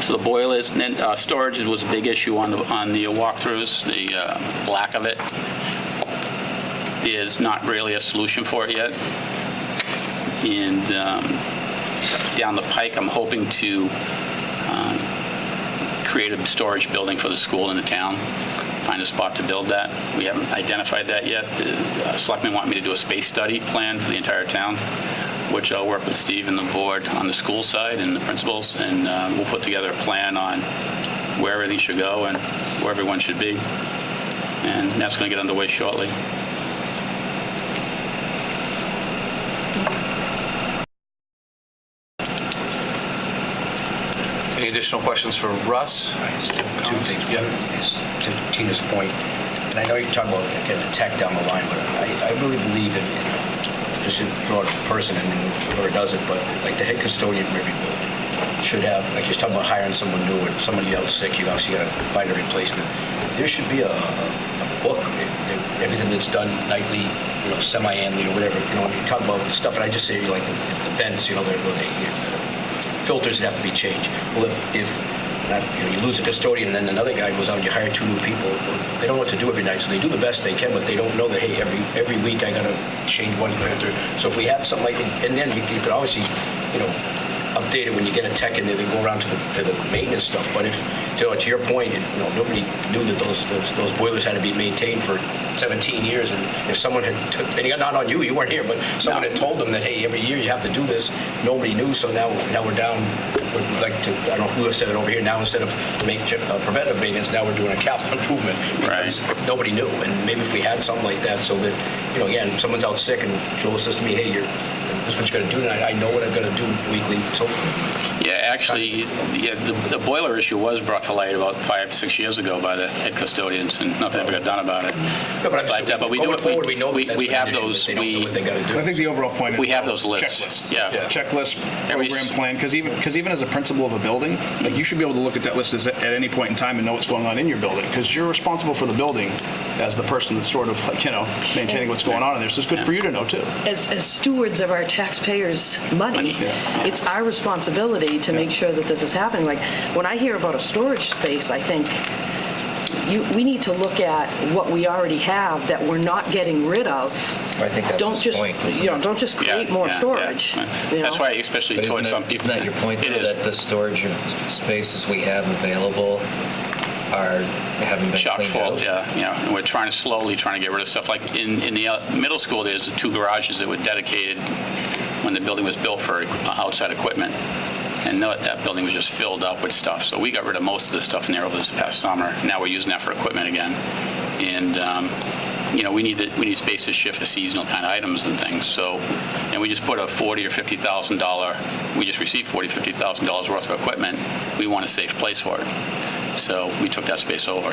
So the boilers, and then storage was a big issue on the walkthroughs, the lack of it. There's not really a solution for it yet. And down the pike, I'm hoping to create a storage building for the school in the town, find a spot to build that. We haven't identified that yet. The selectmen want me to do a space study plan for the entire town, which I'll work with Steve and the board on the school side and the principals, and we'll put together a plan on where everything should go and where everyone should be. And that's going to get underway shortly. Any additional questions for Russ? Just two things. One is to Tina's point, and I know you talk about getting the tech down the line, but I really believe in just to throw out a person and whoever does it, but like the head custodian of every building should have, like you're talking about hiring someone new and somebody else sick, you obviously got to find a replacement. There should be a book, everything that's done nightly, semi-annually or whatever. You talk about stuff, and I just say like the vents, the filters that have to be changed. Well, if you lose a custodian and then another guy goes out and you hire two new people, they don't know what to do every night, so they do the best they can, but they don't know that, hey, every week I got to change one filter. So if we had something like that, and then you could obviously, update it when you get a tech in there, they go around to the maintenance stuff. But if, to your point, nobody knew that those boilers had to be maintained for 17 years, and if someone had, and not on you weren't here, but someone had told them that, hey, every year you have to do this, nobody knew, so now we're down, I don't know who said it over here, now instead of preventive maintenance, now we're doing a capital improvement, because nobody knew. And maybe if we had something like that, so that, again, if someone's out sick and Joel says to me, hey, this is what you're going to do tonight, I know what I'm going to do weekly, so. Yeah, actually, the boiler issue was brought to light about 5-6 years ago by the head custodians, and nothing ever got done about it. No, but we going forward, we know that we have those. They don't know what they got to do. I think the overall point is We have those lists. checklists. Yeah. Checklist, program plan, because even as a principal of a building, like you should be able to look at that list at any point in time and know what's going on in your building, because you're responsible for the building as the person that's sort of maintaining what's going on in there. So it's good for you to know too. As stewards of our taxpayers' money, it's our responsibility to make sure that this is happening. Like, when I hear about a storage space, I think we need to look at what we already have that we're not getting rid of. I think that's Don't his just, point, isn't it? don't just create more storage. That's why, especially But towards some isn't people. that your point, It though, is. that the storage spaces we have available haven't been Chock cleaned full, out? yeah. And we're slowly trying to get rid of stuff. Like in the middle school, there's the 2 garages that were dedicated when the building was built for outside equipment. And that building was just filled up with stuff. So we got rid of most of the stuff in there over this past summer. Now we're using that for equipment again. And, we need space to shift to seasonal kind of items and things. So, and we just put a $40,000 or $50,000, we just received $40,000, $50,000 worth of equipment. We want a safe place for it. So we took that space over.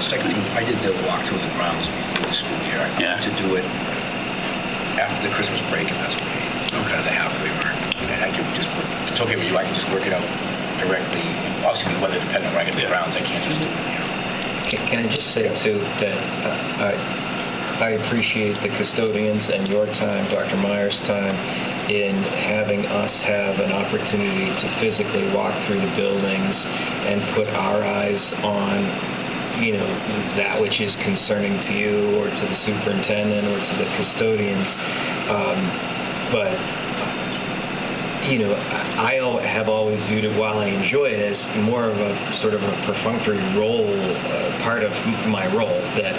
Second thing, I did the walkthrough of the grounds before the school year. I Yeah. want to do it after the Christmas break, if that's okay. Kind of the halfway mark. And I can just, if it's okay with you, I can just work it out directly. Obviously, weather dependent, when I get to the grounds, I can't just do it. Can I just say, too, that I appreciate the custodians and your time, Dr. Meyer's time, in having us have an opportunity to physically walk through the buildings and put our eyes on that which is concerning to you or to the superintendent or to the custodians. But I have always viewed it, while I enjoy it, as more of a sort of a perfunctory role, part of my role. That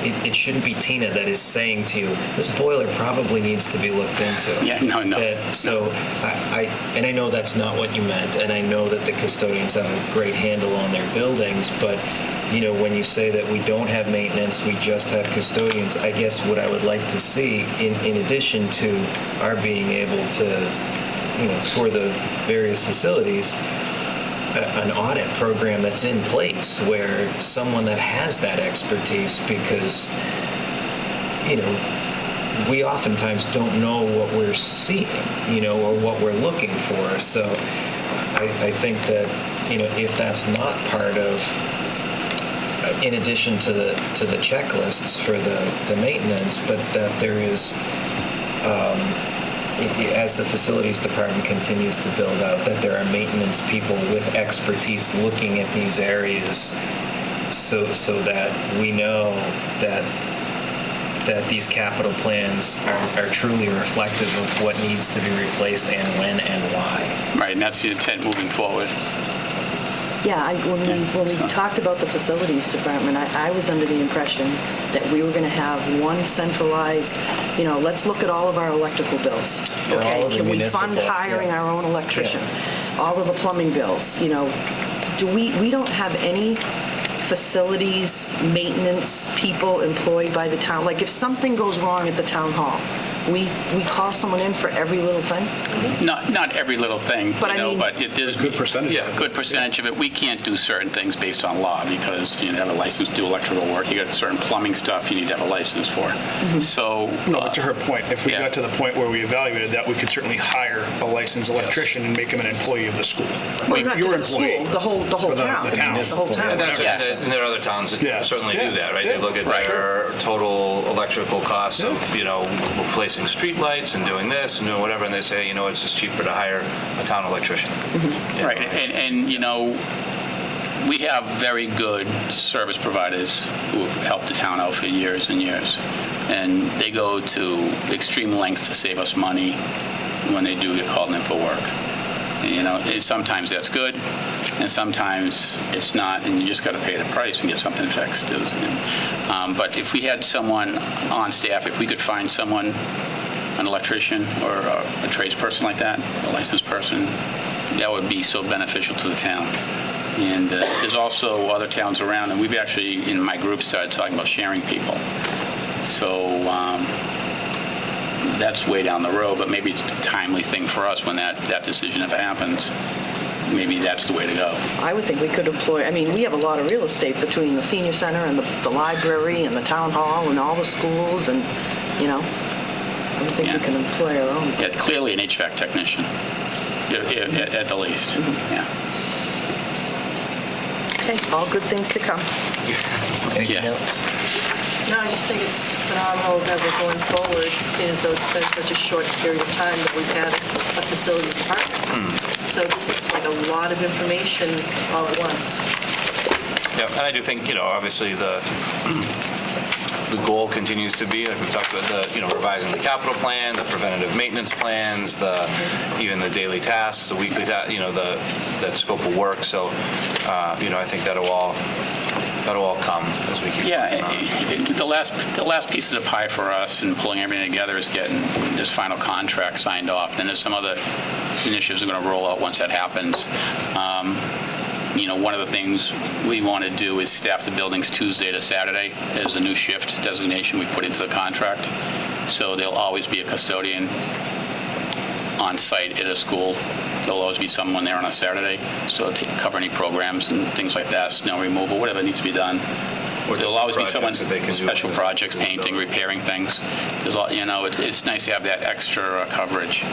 it shouldn't be Tina that is saying to you, this boiler probably needs to be looked into. Yeah, no. So I know that's not what you meant, and I know that the custodians have a great handle on their buildings, but when you say that we don't have maintenance, we just have custodians, I guess what I would like to see, in addition to our being able to, tour the various facilities, an audit program that's in place where someone that has that expertise, because, we oftentimes don't know what we're seeing, or what we're looking for. So I think that, if that's not part of, in addition to the checklists for the maintenance, but that there is, as the facilities department continues to build out, that there are maintenance people with expertise looking at these areas, so that we know that these capital plans are truly reflective of what needs to be replaced and when and why. Right, and that's the intent moving forward. Yeah, when we talked about the facilities department, I was under the impression that we were going to have one centralized, let's look at all of our electrical bills. For all of the Can we fund municipal, hiring yeah. our own electrician? All of the plumbing bills, we don't have any facilities maintenance people employed by the town. Like if something goes wrong at the town hall, we call someone in for every little thing? Not every little thing, But I mean- but it is. Good percentage. Yeah, a good percentage of it. We can't do certain things based on law because you have a license to do electrical work. You got certain plumbing stuff you need to have a license for. So. No, but to her point, if we Yeah. got to the point where we evaluated that, we could certainly hire a licensed electrician and make him an employee of the school. Well, not Your just the employee. school, the whole Or town. the town. The whole town. And that's, Yeah. and there are other towns that Yeah. certainly do Yeah. that, right? Yeah. They look at Right. their total electrical costs of, replacing streetlights and doing this and doing whatever, and they say, it's just cheaper to hire a town electrician. You know? Right, and we have very good service providers who have helped the town out for years and years. And they go to extreme lengths to save us money when they do get called in for work. And, sometimes that's good, and sometimes it's not, and you just got to pay the price and get something fixed. But if we had someone on staff, if we could find someone, an electrician or a tradesperson like that, a licensed person, that would be so beneficial to the town. And there's also other towns around, and we've actually, in my group, started talking about sharing people. So that's way down the road, but maybe it's a timely thing for us when that decision ever happens. Maybe that's the way to go. I would think we could employ, we have a lot of real estate between the senior center and the library and the town hall and all the schools and, I would think we Yeah. can employ our own. Yeah, clearly an HVAC technician, at the least. Yeah. Okay, all good things to come. Anything Yeah. else? No, I just think it's phenomenal that we're going forward, seeing as though it's been such a short period of time that we've had a facilities department. So this is like a lot of information all at once. Yeah, and I do think, obviously the goal continues to be, like we talked about, revising the capital plan, the preventative maintenance plans, even the daily tasks, the weekly, that scope of work. So, I think that'll all come as we keep Yeah, working on. the last piece of the pie for us and pulling everything together is getting this final contract signed off. Then there's some other initiatives that are going to roll out once that happens. One of the things we want to do is staff the buildings Tuesday to Saturday as a new shift designation we put into the contract. So there'll always be a custodian on site at a school. There'll always be someone there on a Saturday, so to cover any programs and things like that, snow removal, whatever needs to be done. Or There'll just always be someone, projects that they can do special with projects, the painting, building. repairing things. There's it's nice to have that extra coverage.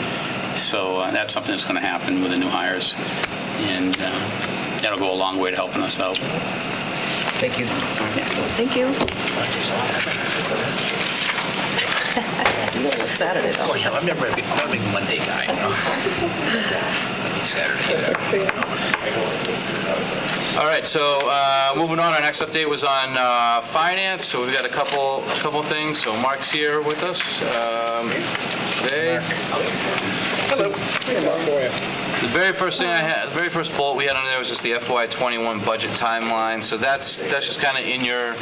So that's something that's going to happen with the new hires, and that'll go a long way to helping us out. Thank you. Thank you. You gotta look Saturday though. Oh, yeah, I'm never a big Monday guy, Saturday. All right, so moving on, our next update was on finance. So we've got a couple things. So Mark's here with us today. So The very first thing I had, the very first bullet we had on there was just the FY21 budget timeline. So that's just kind of in your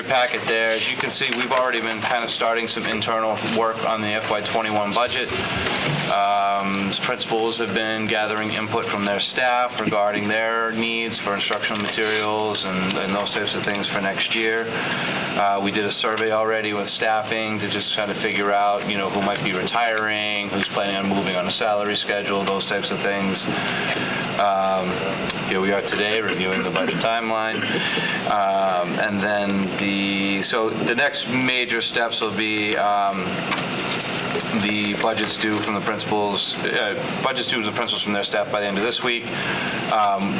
packet there. As you can see, we've already been kind of starting some internal work on the FY21 budget. Principals have been gathering input from their staff regarding their needs for instructional materials and those types of things for next year. We did a survey already with staffing to just kind of figure out, who might be retiring, who's planning on moving on a salary schedule, those types of things. Here we are today reviewing the budget timeline. And then so the next major steps will be the budgets due from the principals, from their staff by the end of this week.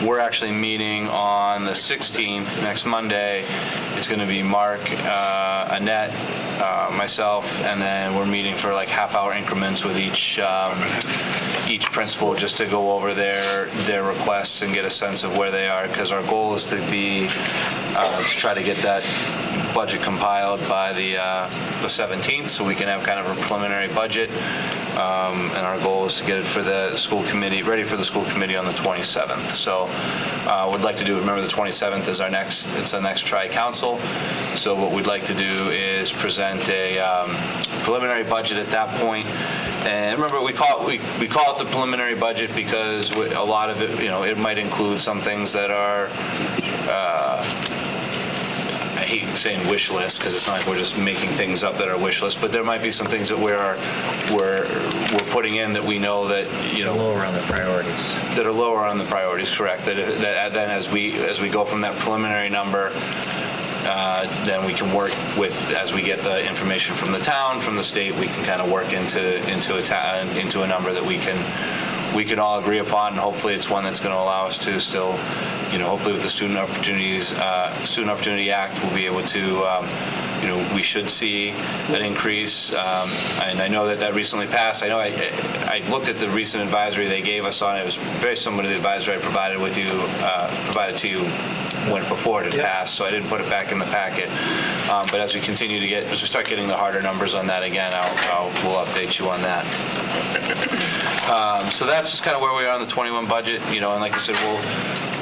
We're actually meeting on the 16th, next Monday. It's going to be Mark, Annette, myself, and then we're meeting for like half-hour increments with each principal just to go over their requests and get a sense of where they are, because our goal is to try to get that budget compiled by the 17th, so we can have kind of a preliminary budget. And our goal is to get it for the school committee, ready for the school committee on the 27th. So what we'd like to do, remember the 27th is our next tri-council. So what we'd like to do is present a preliminary budget at that point. And remember, we call it the preliminary budget because a lot of it, it might include some things that are, I hate saying wish list because it's not like we're just making things up that are wish list, but there might be some things that we're putting in that we know that Lower on the priorities. that are lower on the priorities. Correct. That then as we go from that preliminary number, then we can work with, as we get the information from the town, from the state, we can kind of work into a number that we can all agree upon, and hopefully it's one that's going to allow us to still, hopefully with the Student Opportunity Act, we'll be able to, we should see an increase. And I know that recently passed. I know I looked at the recent advisory they gave us on it. It was very similar to the advisory I provided to you when before it had passed, so I didn't put it back in the packet. But as we continue to as we start getting the harder numbers on that again, we'll update you on that. So that's just kind of where we are on the 21 budget, and like I said,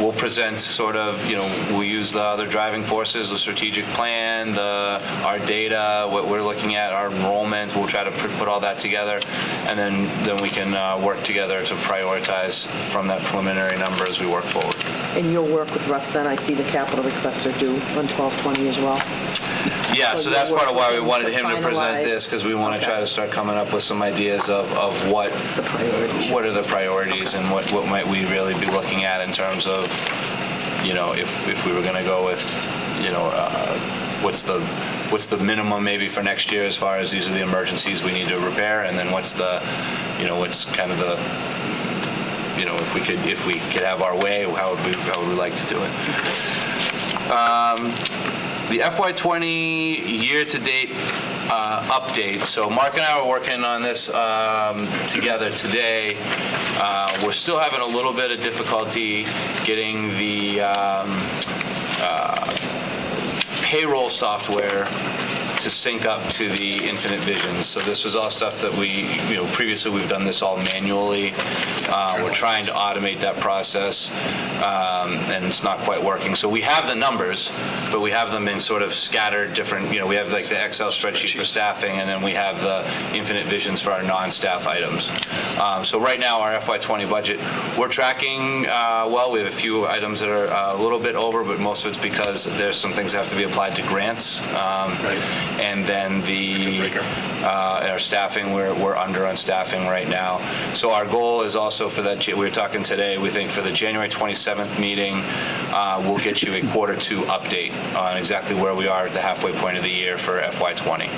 we'll present sort of, we'll use the other driving forces, the strategic plan, our data, what we're looking at, our enrollment. We'll try to put all that together, and then we can work together to prioritize from that preliminary number as we work forward. And you'll work with Russ then? I see the capital requests are due on 12/20 as well. Yeah, so that's part of why we wanted him to present this, because we want to Okay. try to start coming up with some ideas of what The priorities. what are the priorities and what might we really be looking at in terms of, if we were going to go with, what's the minimum maybe for next year as far as these are the emergencies we need to repair, and then what's the, what's kind of the, if we could have our way, how would we like to do it? The FY20 year-to-date update. So Mark and I were working on this together today. We're still having a little bit of difficulty getting the payroll software to sync up to the Infinite Visions. So this was all stuff that previously we've done this all manually. We're trying to automate that process, and it's not quite working. So we have the numbers, but we have them in sort of scattered different, we have like the Excel spreadsheet for staffing, and then we have the Infinite Visions for our non-staff items. So right now, our FY20 budget, we're tracking well. We have a few items that are a little bit over, but most of it's because there's some things that have to be applied to grants. And then our staffing, we're under on staffing right now. So our goal is also for that, we were talking today, we think for the January 27th meeting, we'll get you a Q2 update on exactly where we are at the halfway point of the year for FY20.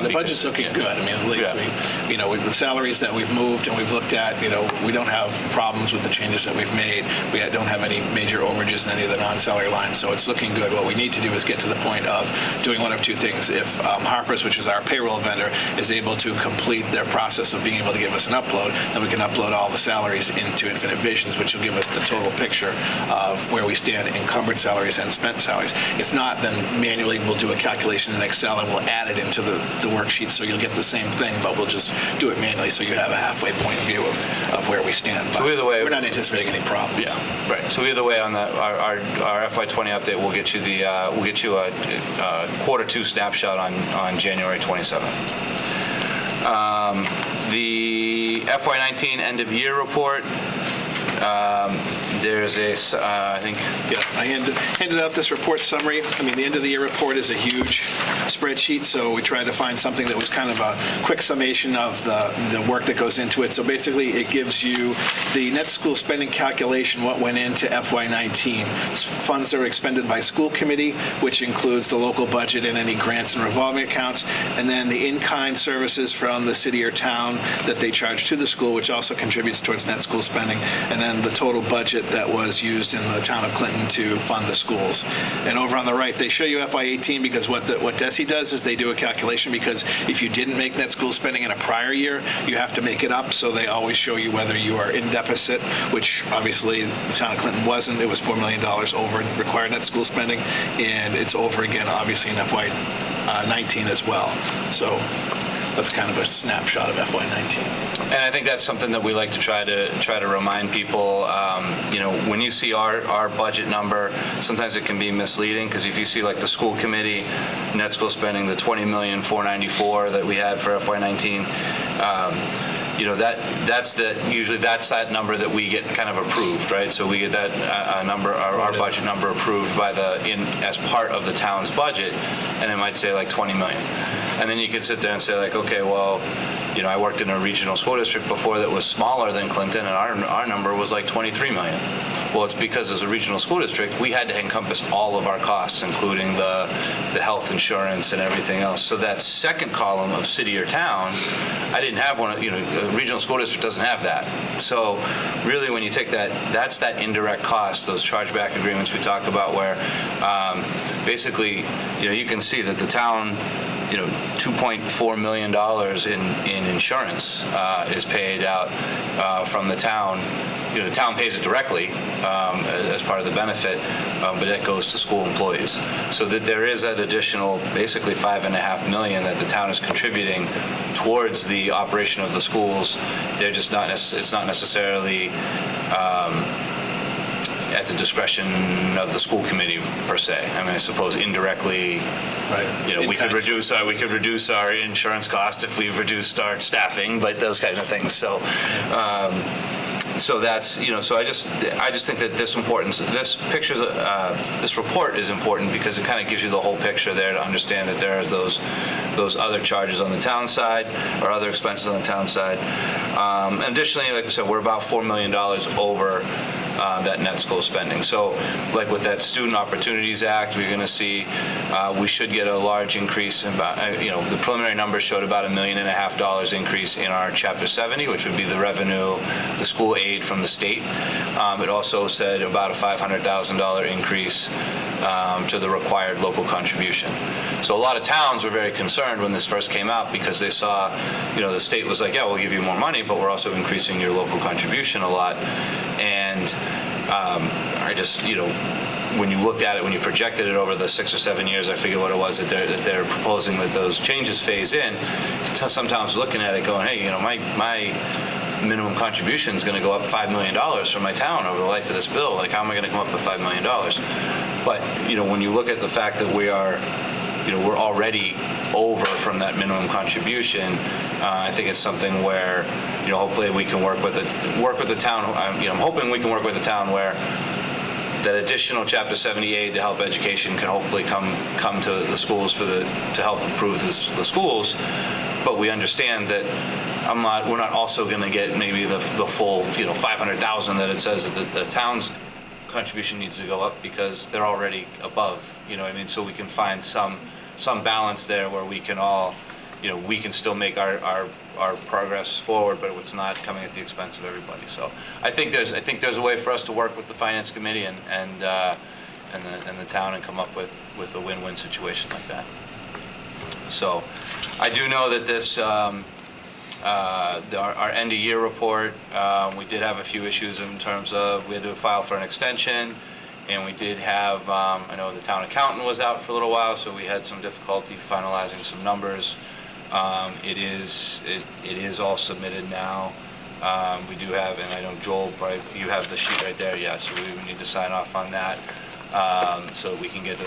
The budget's looking good. At least with the salaries that we've moved and we've looked at, we don't have problems with the changes that we've made. We don't have any major overages in any of the non-salary lines, so it's looking good. What we need to do is get to the point of doing one of two things. if Harper's, which is our payroll vendor, is able to complete their process of being able to give us an upload, then we can upload all the salaries into Infinite Visions, which will give us the total picture of where we stand, encumbered salaries and spent salaries. If not, then manually we'll do a calculation in Excel and we'll add it into the worksheet, so you'll get the same thing, but we'll just do it manually so you have a halfway point view of where we stand. But So either way- we're not anticipating any problems. Yeah, right. So either way, on our FY20 update, we'll get you a quarter two snapshot on January 27th. The FY19 end of year report. There's I think. Yeah, I handed out this report summary. I mean, the end of the year report is a huge spreadsheet, so we tried to find something that was kind of a quick summation of the work that goes into it. So basically, it gives you the net school spending calculation, what went into FY19. Funds that are expended by school committee, which includes the local budget and any grants and revolving accounts, and then the in-kind services from the city or town that they charge to the school, which also contributes towards net school spending, and then the total budget that was used in the town of Clinton to fund the schools. And over on the right, they show you FY18 because what DESE does is they do a calculation, because if you didn't make net school spending in a prior year, you have to make it up. So they always show you whether you are in deficit, which obviously the town of Clinton wasn't. It was $4 million over required net school spending, and it's over again, obviously, in FY19 as well. So that's kind of a snapshot of FY19. And I think that's something that we like to try to remind people. When you see our budget number, sometimes it can be misleading, because if you see like the school committee net school spending, the $20,494,000 that we had for FY19, usually that's that number that we get kind of approved, right? So we get that number, our budget number approved as part of the town's budget, and it might say like 20 million. And then you can sit there and say like, okay, well, I worked in a regional school district before that was smaller than Clinton, and our number was like 23 million. Well, it's because as a regional school district, we had to encompass all of our costs, including the health insurance and everything else. So that second column of city or town, I didn't have one. A regional school district doesn't have that. So really, when you take that's that indirect cost, those chargeback agreements we talk about, where basically, you can see that the town, $2.4 million in insurance is paid out from the town. The town pays it directly as part of the benefit, but that goes to school employees. So that there is that additional, basically $5.5 million that the town is contributing towards the operation of the schools. They're just not. It's not necessarily at the discretion of the school committee per se. I mean, I suppose indirectly, Right. we could reduce our insurance cost if we've reduced our staffing, but those kinds of things. So. So that's, so I just think that this report is important, because it kind of gives you the whole picture there to understand that there is those other charges on the town side, or other expenses on the town side. And additionally, like I said, we're about $4 million over that net school spending. So like with that Student Opportunities Act, we're going to see, we should get a large increase in about, the preliminary numbers showed about $1.5 million increase in our Chapter 70, which would be the revenue, the school aid from the state. It also said about a $500,000 increase to the required local contribution. So a lot of towns were very concerned when this first came out, because they saw, the state was like, yeah, we'll give you more money, but we're also increasing your local contribution a lot. And I just, when you looked at it, when you projected it over the 6 or 7 years, I forget what it was that they're proposing that those changes phase in. Sometimes looking at it going, hey, my minimum contribution is going to go up $5 million for my town over the life of this bill. Like, how am I going to come up with $5 million? But, when you look at the fact that we're already over from that minimum contribution, I think it's something where, hopefully we can work with the town. I'm hoping we can work with the town where that additional Chapter 70 aid to help education can hopefully come to the schools to help improve the schools. But we understand that we're not also going to get maybe the full, $500,000 that it says that the town's contribution needs to go up, because they're already above. So we can find some balance there where we can all, we can still make our progress forward, but it's not coming at the expense of everybody. So I think there's a way for us to work with the finance committee and the town and come up with a win-win situation like that. So I do know that this, our end of year report, we did have a few issues in terms of, we had to file for an extension, and we did have, I know the town accountant was out for a little while, so we had some difficulty finalizing some numbers. It is all submitted now. We do have, and I know Joel, you have the sheet right there, yeah, so we would need to sign off on that, so we can get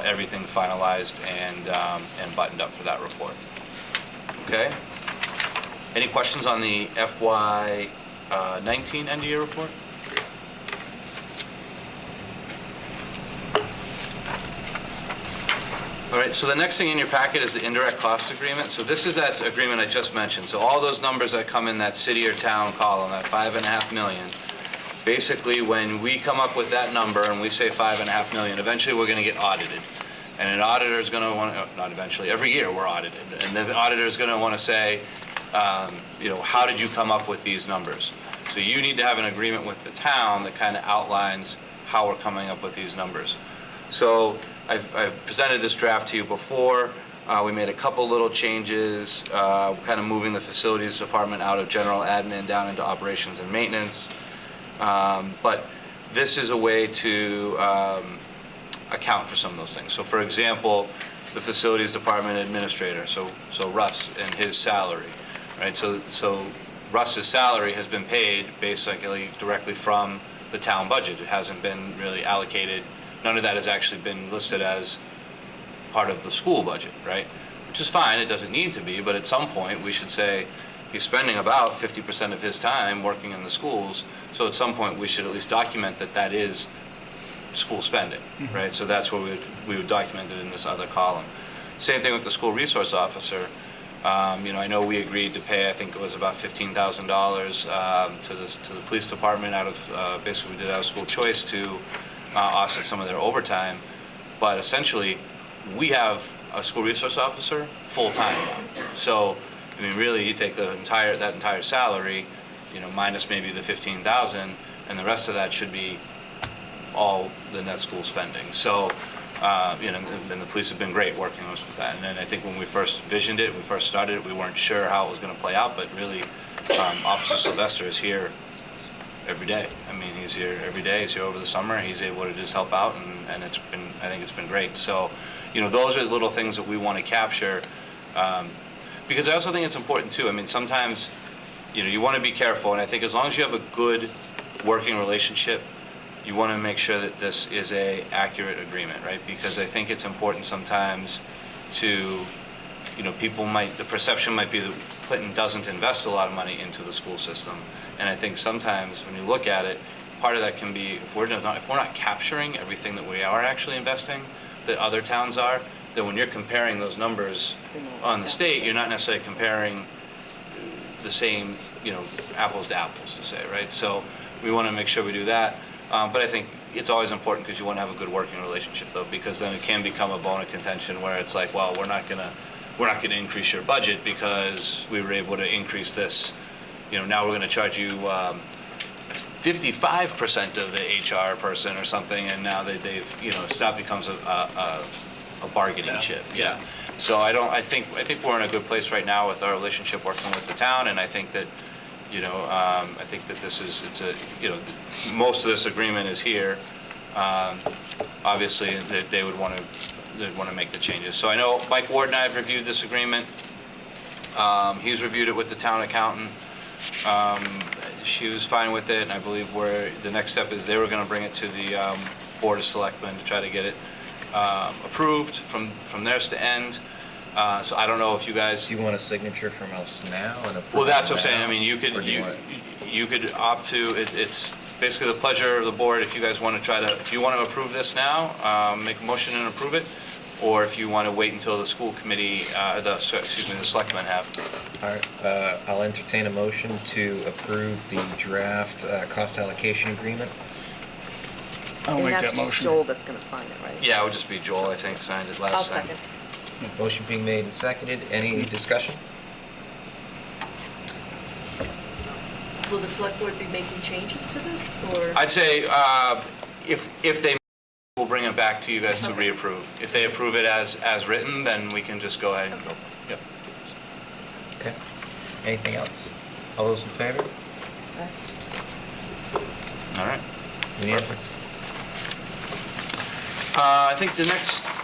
everything finalized and buttoned up for that report. Okay? Any questions on the FY 19 end of year report? All right, so the next thing in your packet is the indirect cost agreement. So this is that agreement I just mentioned. So all those numbers that come in that city or town column, that 5.5 million, basically when we come up with that number and we say 5.5 million, eventually we're going to get audited. And an auditor is going to want to, not eventually, every year we're audited. And the auditor is going to want to say, how did you come up with these numbers? So you need to have an agreement with the town that kind of outlines how we're coming up with these numbers. So I've presented this draft to you before. We made a couple little changes, kind of moving the facilities department out of general admin down into operations and maintenance. But this is a way to account for some of those things. So for example, the facilities department administrator, so Russ and his salary, right? So Russ's salary has been paid basically directly from the town budget. It hasn't been really allocated. None of that has actually been listed as part of the school budget, right? Which is fine, it doesn't need to be, but at some point we should say he's spending about 50% of his time working in the schools, so at some point we should at least document that that is school spending, right? So that's where we would document it in this other column. Same thing with the school resource officer. I know we agreed to pay, I think it was about $15,000 to the police department out of, basically we did out of school choice to offset some of their overtime, but essentially we have a school resource officer full-time. So, I mean, really you take that entire salary, minus maybe the $15,000, and the rest of that should be all the net school spending. So, and the police have been great working with us with that. And then I think when we first visioned it, when we first started it, we weren't sure how it was going to play out, but really, Officer Sylvester is here every day. I mean, he's here every day. He's here over the summer. He's able to just help out, and I think it's been great. So, those are the little things that we want to capture, because I also think it's important too. I mean, sometimes, you want to be careful, and I think as long as you have a good working relationship, you want to make sure that this is a accurate agreement, right? Because I think it's important sometimes to, the perception might be that Clinton doesn't invest a lot of money into the school system. And I think sometimes when you look at it, part of that can be, if we're not capturing everything that we are actually investing, that other towns are, then when you're comparing those numbers on the state, you're not necessarily comparing the same, apples to apples to say, right? So we want to make sure we do that. But I think it's always important because you want to have a good working relationship, though, because then it can become a bone of contention where it's like, well, we're not gonna increase your budget because we were able to increase this. Now we're going to charge you 55% of the HR person or something, and now they've so that becomes a bargaining chip. Yeah. So I think we're in a good place right now with our relationship working with the town, and I think that. I think that most of this agreement is here. Obviously, they would want to make the changes. So I know Mike Ward and I have reviewed this agreement. He's reviewed it with the town accountant. She was fine with it, and I believe the next step is they were going to bring it to the Board of Selectmen to try to get it approved from theirs to end. So I don't know if you guys. Do you want a signature from us now? Well, that's what I'm saying. I mean, you could opt to. It's basically the pleasure of the board. If you guys want to if you want to approve this now, make a motion and approve it, or if you want to wait until the school committee, the selectmen have. All right. I'll entertain a motion to approve the draft cost allocation agreement. I'll make that And that's just motion. Joel that's going to sign it, right? Yeah, it would just be Joel, I think, signed it last I'll time. second. Motion being made and seconded. Any discussion? Will the select board be making changes to this, or? I'd say if they will bring it back to you guys to reapprove. If they approve it as written, then we can just go ahead and go. Yep. Okay. Anything else? All those in favor? All right. Unanimous. I think the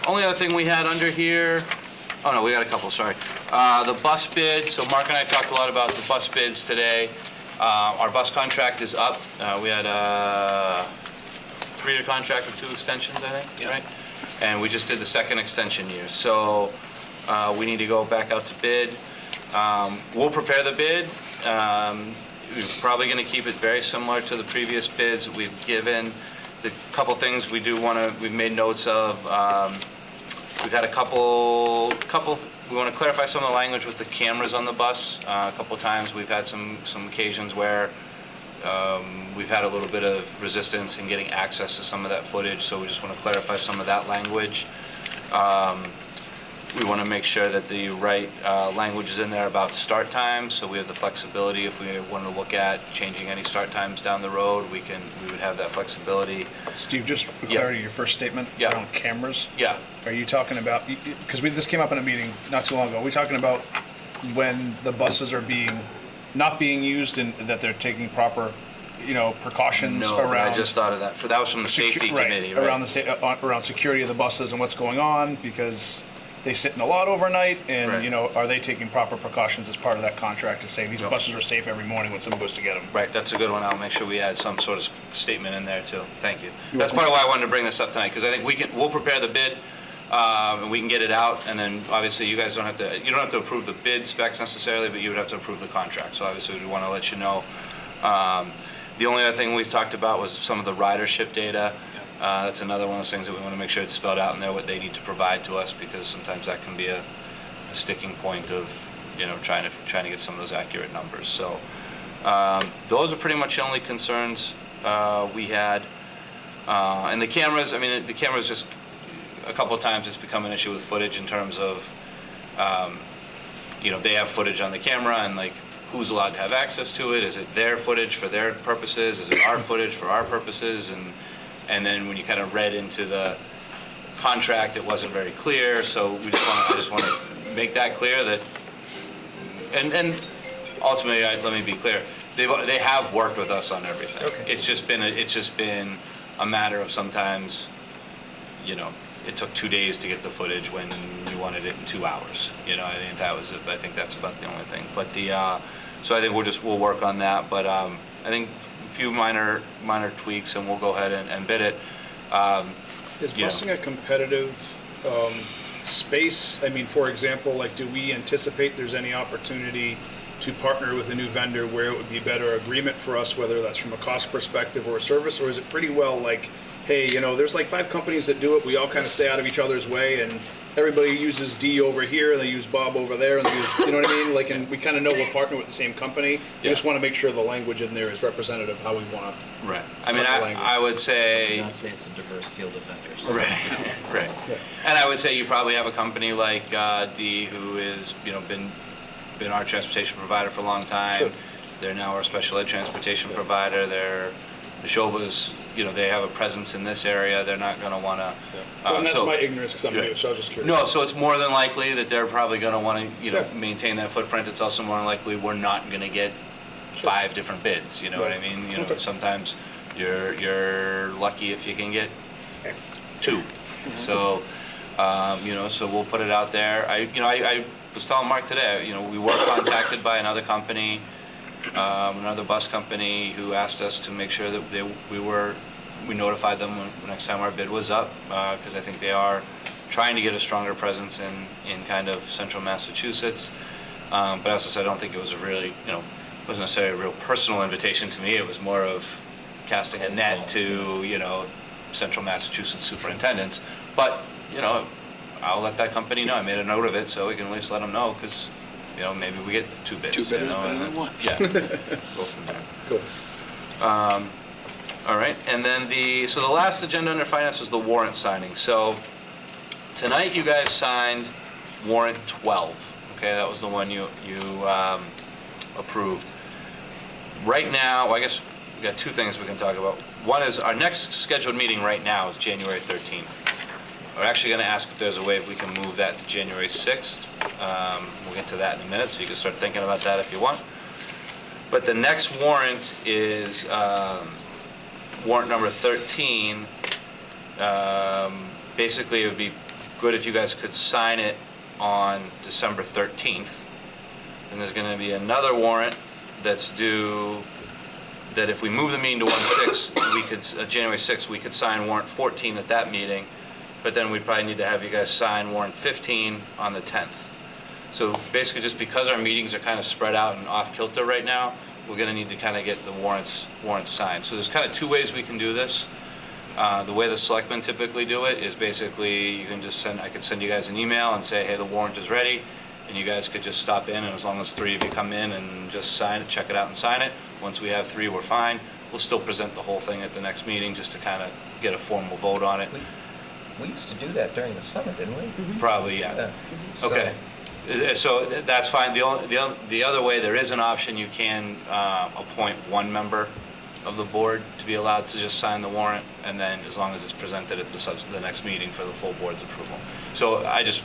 only other thing we had under here, oh no, we got a couple, sorry. The bus bid, so Mark and I talked a lot about the bus bids today. Our bus contract is up. We had a 3-year contract with 2 extensions, I think, right? And we just did the 2nd extension year. So we need to go back out to bid. We'll prepare the bid. We're probably going to keep it very similar to the previous bids that we've given. The couple things we do want to, we've made notes of. We've had a couple, we want to clarify some of the language with the cameras on the bus. A couple times we've had some occasions where we've had a little bit of resistance in getting access to some of that footage, so we just want to clarify some of that language. We want to make sure that the right language is in there about start times, so we have the flexibility if we want to look at changing any start times down the road, we would have that flexibility. Steve, just for Yeah. clarity, your first statement Yeah. around cameras, Yeah, are you talking about, because this came up in a meeting not too long ago, are we talking about when the buses are not being used and that they're taking proper, precautions no, but around? I just thought of that. That was from the safety committee, right? Around security of the buses and what's going on, because they sit in the lot overnight, and, Right. are they taking proper precautions as part of that contract to say these Yep. buses are safe every morning when someone goes to get them? Right, that's a good one. I'll make sure we add some sort of statement in there too. Thank you. That's part of why I wanted to bring this up tonight, because I think we'll prepare the bid, and we can get it out, and then obviously you guys you don't have to approve the bid specs necessarily, but you would have to approve the contract. So obviously we want to let you know. The only other thing we talked about was some of the ridership data. That's another one of those things that we want to make sure it's spelled out in there, what they need to provide to us, because sometimes that can be a sticking point of, trying to get some of those accurate numbers. So those are pretty much the only concerns we had. And the cameras, the cameras just, a couple of times it's become an issue with footage in terms of, they have footage on the camera and like, who's allowed to have access to it? Is it their footage for their purposes? Is it our footage for our purposes? And then when you kind of read into the contract, it wasn't very clear. So I just want to make that clear that, and ultimately, let me be clear, they have worked with us on everything. Okay. It's just been a matter of sometimes, it took 2 days to get the footage when you wanted it in 2 hours. I think that's about the only thing. But so I think we'll work on that. But I think a few minor tweaks, and we'll go ahead and bid it. Is Yeah. busing a competitive space? For example, do we anticipate there's any opportunity to partner with a new vendor where it would be better agreement for us, whether that's from a cost perspective or a service, or is it pretty well hey, there's 5 companies that do it, we all kind of stay out of each other's way, and everybody uses D over here, and they use Bob over there, and they use, you know what I mean? And we kind of know we're partnering with the same company. We just want to make sure the language in there is representative of how we want to. Right. language. I would say. Not say it's a diverse field of vendors. Right. And I would say you probably have a company like D who is, been our transportation provider for a long time. Sure. They're now our special ed transportation provider. They're Neshoba's, they have a presence in this area. They're not going to want to. And that's my ignorance, because I'm new, so I was just curious. No, so it's more than likely that they're probably going to want to, Yeah. maintain that footprint. It's also more than likely we're not going to get 5 different bids. You know what I mean? Okay. Sometimes you're lucky if you can get 2. So, so we'll put it out there. I was telling Mark today, we were contacted by another company, another bus company, who asked us to make sure that we notified them when next time our bid was up, because I think they are trying to get a stronger presence in kind of central Massachusetts. But as I said, I don't think it was a really, it wasn't necessarily a real personal invitation to me. It was more of casting a net to, central Massachusetts superintendents. But, I'll let that company know. I made a note of it, so we can at least let them know, because, maybe we get 2 bids. 2 bidders and better then- than 1. Yeah, go from there. Cool. All right, and then the last agenda under finance was the warrant signing. So tonight you guys signed warrant 12. Okay, that was the one you approved. Right now, I guess we got two things we can talk about. One is our next scheduled meeting right now is January 13th. We're actually going to ask if there's a way if we can move that to January 6th. We'll get to that in a minute, so you can start thinking about that if you want. But the next warrant is warrant number 13. Basically, it would be good if you guys could sign it on December 13th. And there's going to be another warrant that's due, that if we move the meeting to 1/6, we could, January 6th, we could sign warrant 14 at that meeting. But then we'd probably need to have you guys sign warrant 15 on the 10th. So basically, just because our meetings are kind of spread out and off kilter right now, we're going to need to kind of get the warrants signed. So there's kind of two ways we can do this. The way the selectmen typically do it is basically you can just I could send you guys an email and say, hey, the warrant is ready, and you guys could just stop in, and as long as 3 of you come in and just sign it, check it out and sign it. Once we have 3, we're fine. We'll still present the whole thing at the next meeting just to kind of get a formal vote on it. We used to do that during the summer, didn't we? Probably, yeah. Yeah. So- Okay. So that's fine. The other way, there is an option, you can appoint one member of the board to be allowed to just sign the warrant, and then as long as it's presented at the next meeting for the full board's approval. So I just,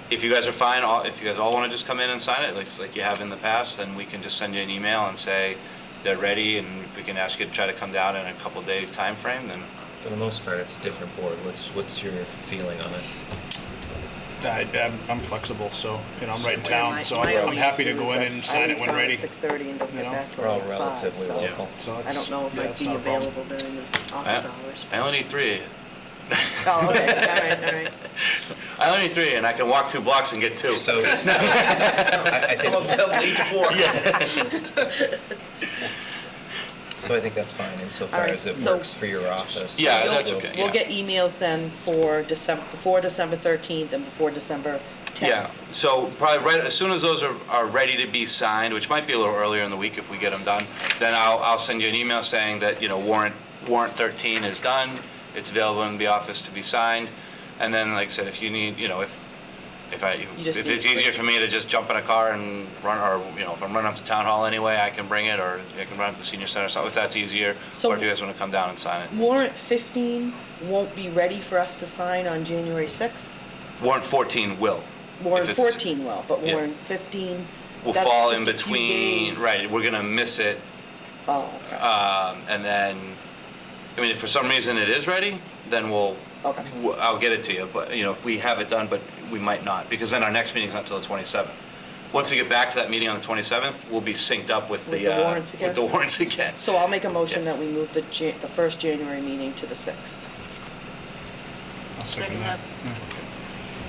if you guys are fine, if you guys all want to just come in and sign it, like you have in the past, then we can just send you an email and say they're ready, and if we can ask you to try to come down in a couple-day time frame, then. For the most part, it's a different board. What's your feeling on it? I'm flexible, so, I'm right in My- town, so my I'm only happy to issue go is in that and sign it when I ready. leave town at 6:30 and don't You get know, back till We're all like 5, relatively so local. So I it's- don't know if yeah, I'd it's be not a problem. available during the office hours. I only need 3. Oh, okay, all right. I only need 3, and I can walk 2 blocks and get 2. So, I think, I'm available 8 to 4. so I think that's fine insofar All right, as it so- works for your office. Yeah, You'll- that's okay, We'll yeah. get emails then for before December 13th and before December 10th. Yeah, so probably right, as soon as those are ready to be signed, which might be a little earlier in the week if we get them done, then I'll send you an email saying that, warrant 13 is done, it's available in the office to be signed, and then, like I said, if you need, just if need it's to- easier for me to just jump in a car and run, or, if I'm running up to town hall anyway, I can bring it, or I can run up to the senior center or something, if that's easier, So- or if you guys want to come down and sign it. Warrant 15 won't be ready for us to sign on January 6th? Warrant 14 will. Warrant If it's- 14 will, but Yeah. warrant 15, Will that's fall in just a few between, days. right, we're going to miss it. Oh, okay. And then, if for some reason it is ready, then Okay. I'll get it to you, but, if we have it done, but we might not, because then our next meeting's not until the 27th. Once we get back to that meeting on the 27th, we'll be synced up with With the the warrants again? with the warrants again. So I'll make a motion Yeah. that we move the first January meeting to the 6th. Second that.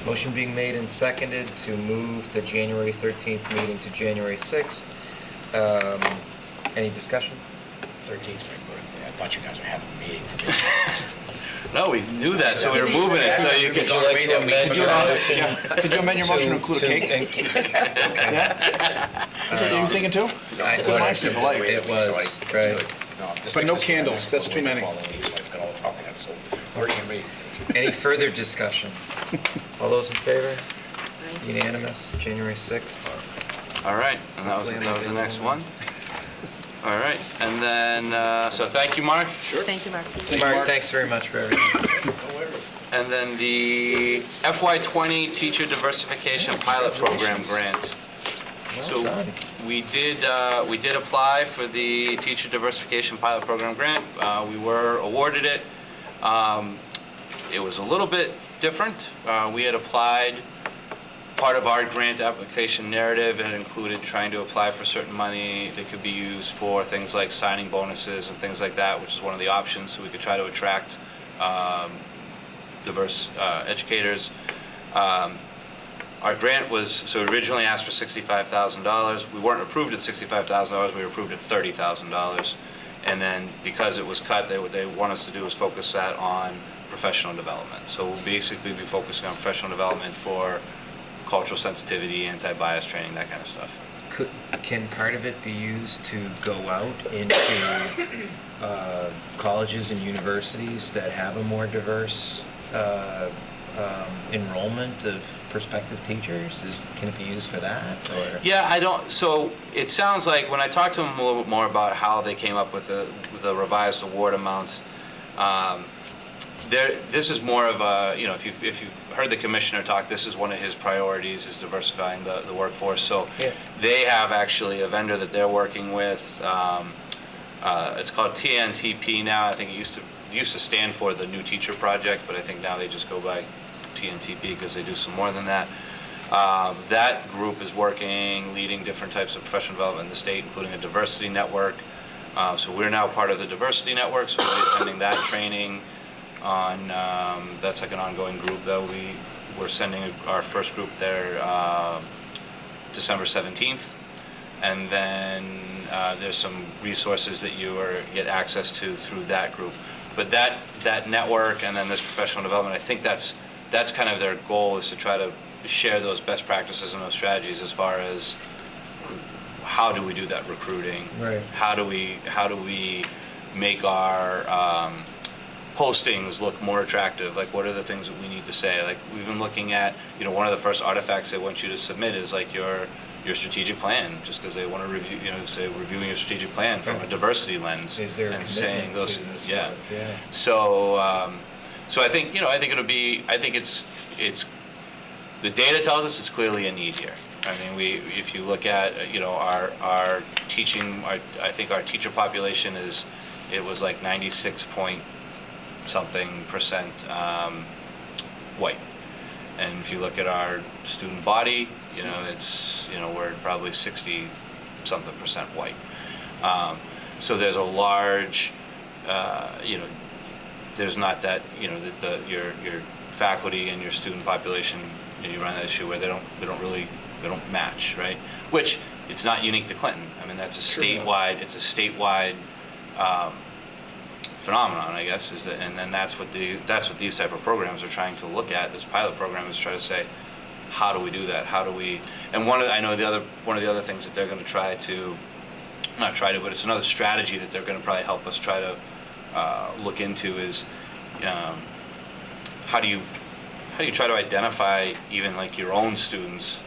Motion being made and seconded to move the January 13th meeting to January 6th. Any discussion? 13th is my birthday. I thought you guys were having a meeting for me. No, we knew that, so we were moving it, so you could. Would you like to amend your motion? Could you amend your motion to include a cake? That's what you were thinking too? It was, right. But no candles, that's too many. Working me. Any further discussion? All those in favor? Unanimous, January 6th. All right, and that was the next one. All right, and then, so thank you, Mark. Thank you, Mark. Mark, thanks very much for everything. And then the FY20 Teacher Diversification Pilot Program Grant. So done. we did apply for the Teacher Diversification Pilot Program Grant. We were awarded it. It was a little bit different. We had applied, part of our grant application narrative had included trying to apply for certain money that could be used for things like signing bonuses and things like that, which is one of the options, so we could try to attract diverse educators. Our grant was, so originally asked for $65,000. We weren't approved at $65,000, we were approved at $30,000. And then because it was cut, what they want us to do is focus that on professional development. So we'll basically be focusing on professional development for cultural sensitivity, anti-bias training, that kind of stuff. Can part of it be used to go out into colleges and universities that have a more diverse enrollment of prospective teachers? Can it be used for that, or? Yeah, I don't, so it sounds like, when I talked to them a little bit more about how they came up with the revised award amounts, this is more of a, you know, if you've heard the commissioner talk, this is one of his priorities, is diversifying the workforce. So Yeah. they have actually a vendor that they're working with. It's called TNTP now. I think it used to stand for the New Teacher Project, but I think now they just go by TNTP because they do some more than that. That group is working, leading different types of professional development in the state, including a diversity network. So we're now part of the diversity network, so we'll be attending that training on, that's like an ongoing group that we're sending our first group there December 17th. And then there's some resources that you get access to through that group. But that network and then this professional development, I think that's kind of their goal, is to try to share those best practices and those strategies as far as how do we do that recruiting? Right. How do we make our postings look more attractive? Like, what are the things that we need to say? Like, we've been looking at, you know, one of the first artifacts they want you to submit is like your strategic plan, just because they want to review, you know, say reviewing your strategic plan from a diversity lens. Is there a and saying commitment those, to this yeah. work? Yeah. So I think, you know, I think it's the data tells us it's clearly a need here. I mean, if you look at, you know, our teaching, I think our teacher population it was like 96 point something percent white. And if you look at our student body, you know, we're probably 60 something percent white. So there's a large, you know, there's not that, you know, your faculty and your student population, you know, you run that issue where they don't match, right? Which, it's not unique to Clinton. I mean, that's a statewide phenomenon, I guess, and then that's what these type of programs are trying to look at. This pilot program is trying to say, how do we do that? How do we? And one of the other things that they're going to try to, not try to, but it's another strategy that they're going to probably help us try to look into is, how do you try to identify even like your own students,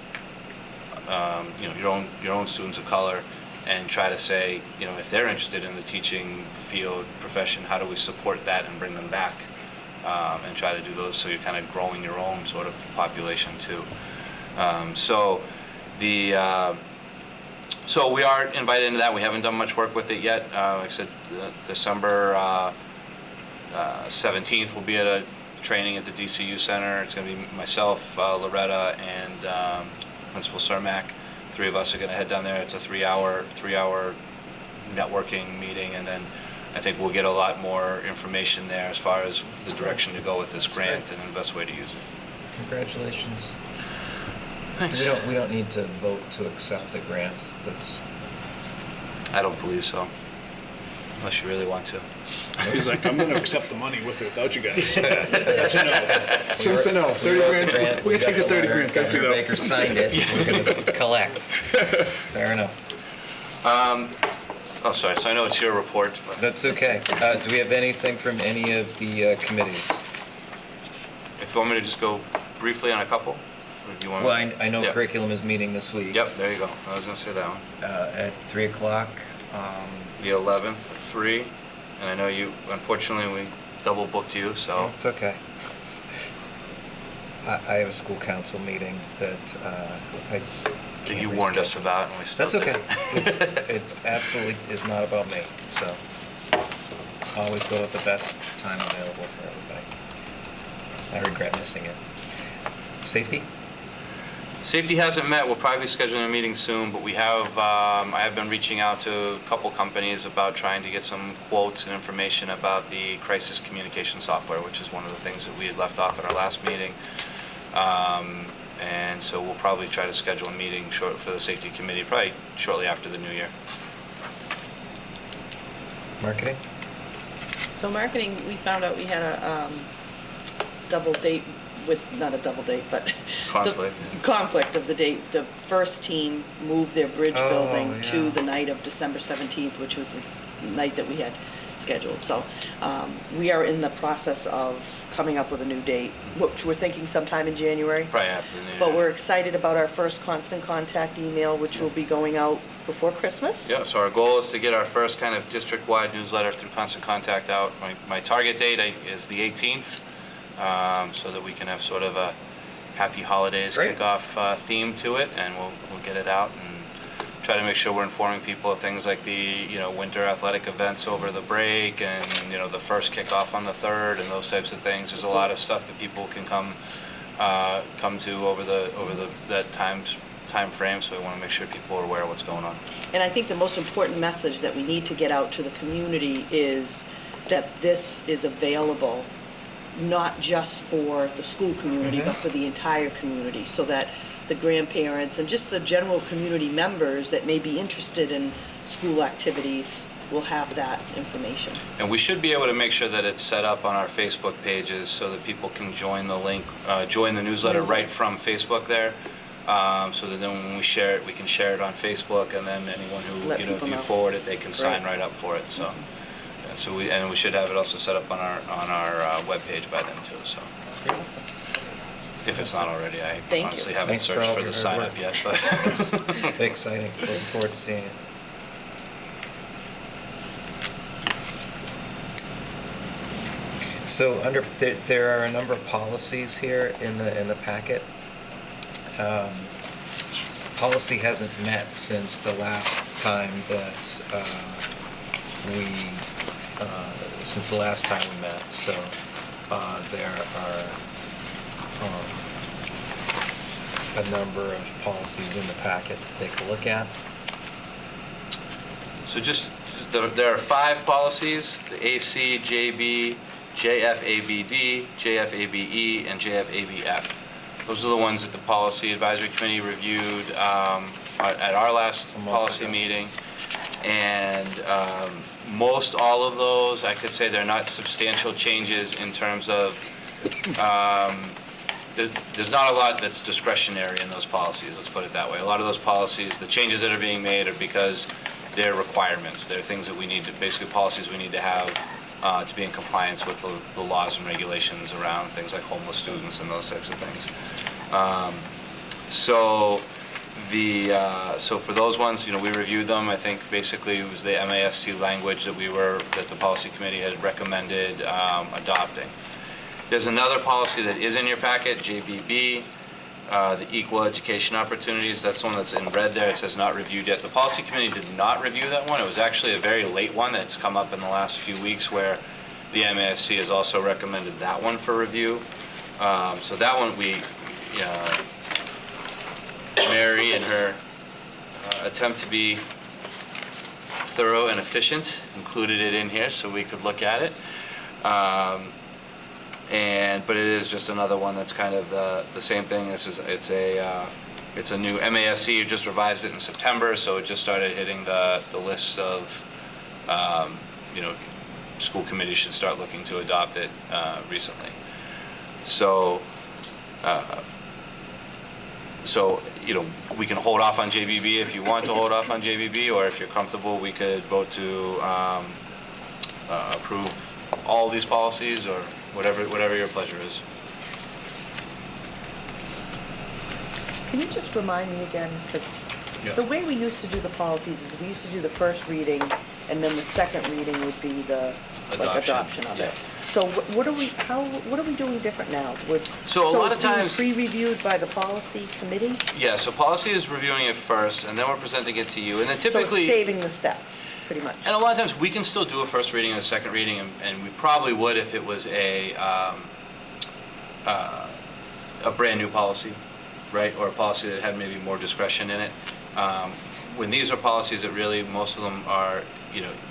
you know, your own students of color, and try to say, you know, if they're interested in the teaching field profession, how do we support that and bring them back, and try to do those, so you're kind of growing your own sort of population too. So we are invited into that. We haven't done much work with it yet. Like I said, December 17th we'll be at a training at the DCU Center. It's going to be myself, Loretta, and Principal Cermak. Three of us are going to head down there. It's a three-hour networking meeting, and then I think we'll get a lot more information there as far as the direction to go with this grant and the best way to use it. Congratulations. Thanks. We don't need to vote to accept the grant. I don't believe so, unless you really want to. He's like, I'm going to accept the money with or without you guys. That's a no. So it's a no. 30 grand. We can take the 30 grand. Thank you, Governor though. Baker signed it. We're going to collect. Fair enough. Oh, sorry. So I know it's your report, but That's okay. Do we have anything from any of the committees? if you want me to just go briefly on a couple, or do you want? Well, I know Yeah. curriculum is meeting this week. Yep, there you go. I was going to say that one. At 3 o'clock. The 11th at 3, and I know you, unfortunately, we double booked you, so. It's okay. I have a school council meeting that I can't You warned us reschedule. about, and we still That's did. okay. It absolutely is not about me, so always go with the best time available for everybody. I regret missing it. Safety? Safety hasn't met. We'll probably be scheduling a meeting soon, but we have, I have been reaching out to a couple companies about trying to get some quotes and information about the crisis communication software, which is one of the things that we had left off at our last meeting. And so we'll probably try to schedule a meeting for the safety committee, probably shortly after the new year. Marketing? So marketing, we found out we had a double date with, not a double date, but Conflict. the conflict of the dates. The first team moved their bridge Oh, building yeah. to the night of December 17th, which was the night that we had scheduled. So we are in the process of coming up with a new date, which we're thinking sometime in January. Probably after the new year. But we're excited about our first constant contact email, which will be going out before Christmas. Yeah, so our goal is to get our first kind of district-wide newsletter through Constant Contact out. My target date is the 18th, so that we can have sort of a happy holidays Great. kickoff theme to it, and we'll get it out and try to make sure we're informing people of things like the winter athletic events over the break, and the first kickoff on the 3rd, and those types of things. There's a lot of stuff that people can come to over that time frame, so we want to make sure people are aware of what's going on. And I think the most important message that we need to get out to the community is that this is available not just for the school community, but for the entire community, so that the grandparents and just the general community members that may be interested in school activities will have that information. And we should be able to make sure that it's set up on our Facebook pages so that people can join the link, join the newsletter right from Facebook there. So that then when we share it, we can share it on Facebook, and then anyone who, Let if people you know. forward it, they can sign Right. right up for it. So, yeah, so we should have it also set up on our webpage by then too. So, Awesome. if it's not already, I Thank you. honestly haven't Thanks for searched all for your the hard sign work. up yet, but. Very exciting. Looking forward to seeing it. So there are a number of policies here in the packet. Policy hasn't met since the last time that since the last time we met. So there are a number of policies in the packet to take a look at. So there are 5 policies: the AC, JB, JFABD, JFABE, and JFABF. Those are the ones that the Policy Advisory Committee reviewed at our last policy meeting. And most all of those, I could say they're not substantial changes in terms of, there's not a lot that's discretionary in those policies, let's put it that way. A lot of those policies, the changes that are being made are because they're requirements. They're things that we need to, basically policies we need to have to be in compliance with the laws and regulations around things like homeless students and those types of things. So for those ones, we reviewed them. I think basically it was the MASC language that the policy committee had recommended adopting. There's another policy that is in your packet, JBB, the Equal Education Opportunities. That's the one that's in red there. It says not reviewed yet. The policy committee did not review that one. It was actually a very late one that's come up in the last few weeks, where the MASC has also recommended that one for review. So that one Mary, in her attempt to be thorough and efficient, included it in here so we could look at it. But it is just another one that's kind of the same thing. It's a new MASC, just revised it in September, so it just started hitting the lists of school committees should start looking to adopt it recently. So we can hold off on JBB if you want to hold off on JBB, or if you're comfortable, we could vote to approve all these policies, or whatever your pleasure is. Can you just remind me again, because Yeah. the way we used to do the policies is we used to do the first reading, and then the second reading would be the adoption of yeah. it. So what are we doing different now? So a lot of it's being times- pre-reviewed by the policy committee? Yeah, so policy is reviewing it first, and then we're presenting it to you, and then So typically. it's saving the step, pretty much. And a lot of times, we can still do a first reading and a second reading, and we probably would if it was a brand-new policy, right? Or a policy that had maybe more discretion in it. When these are policies that really, most of them are,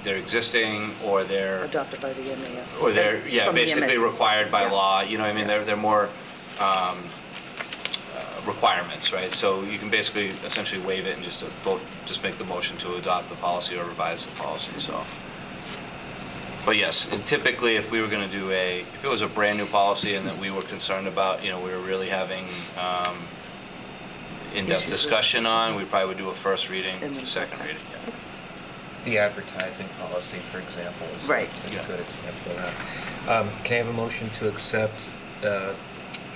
they're existing, or they're, Adopted by the MASC. or they're, From the basically MASC. required by Yeah. law, they're more requirements, right? So you can basically essentially waive it and just make the motion to adopt the policy or revise the policy, so. But yes, and typically if we were gonna do if it was a brand new policy and that we were concerned about, we were really having in-depth Issues with- discussion on, we probably would do a first reading, And then- second reading, yeah. The advertising policy, for example, is Right. is a good example of that. Can I have a motion to accept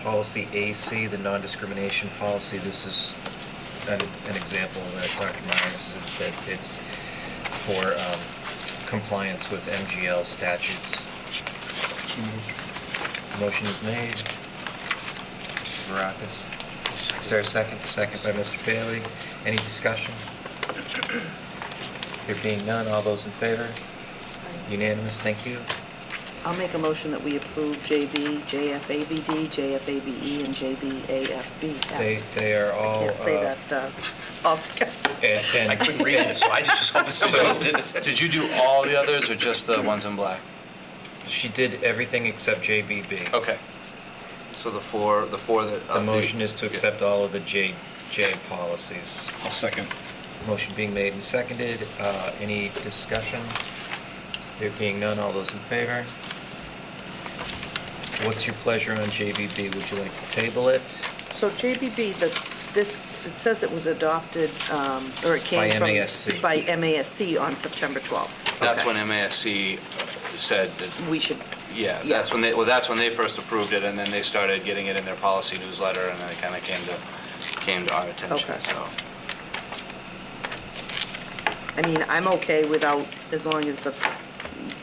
policy AC, the non-discrimination policy? This is an example that Dr. Myers said that it's for compliance with MGL statutes. So moved. Motion is made. Mr. Varakis. Is there a second? Second by Mr. Bailey. Any discussion? There being none, all those in favor? Unanimous, thank you. I'll make a motion that we approve JB, JFABD, JFABE, and JBAFB. They are all... Can't say that all together. And I couldn't read it, so I just hoped somebody else did it. Did you do all the others or just the ones in black? she did everything except JBB. Okay. So the four that... The motion is to accept all of the JJ policies. I'll second. Motion being made and seconded. Any discussion? There being none, all those in favor? What's your pleasure on JBB? Would you like to table it? So JBB, it says it was adopted, or it came By from... MASC. By MASC on September 12th. That's Okay. when MASC said that, We should, yeah, that's when they first approved it, and then they started getting it in their policy newsletter, and then it kind of came to our attention, Okay. so. I mean, I'm okay without, as long as the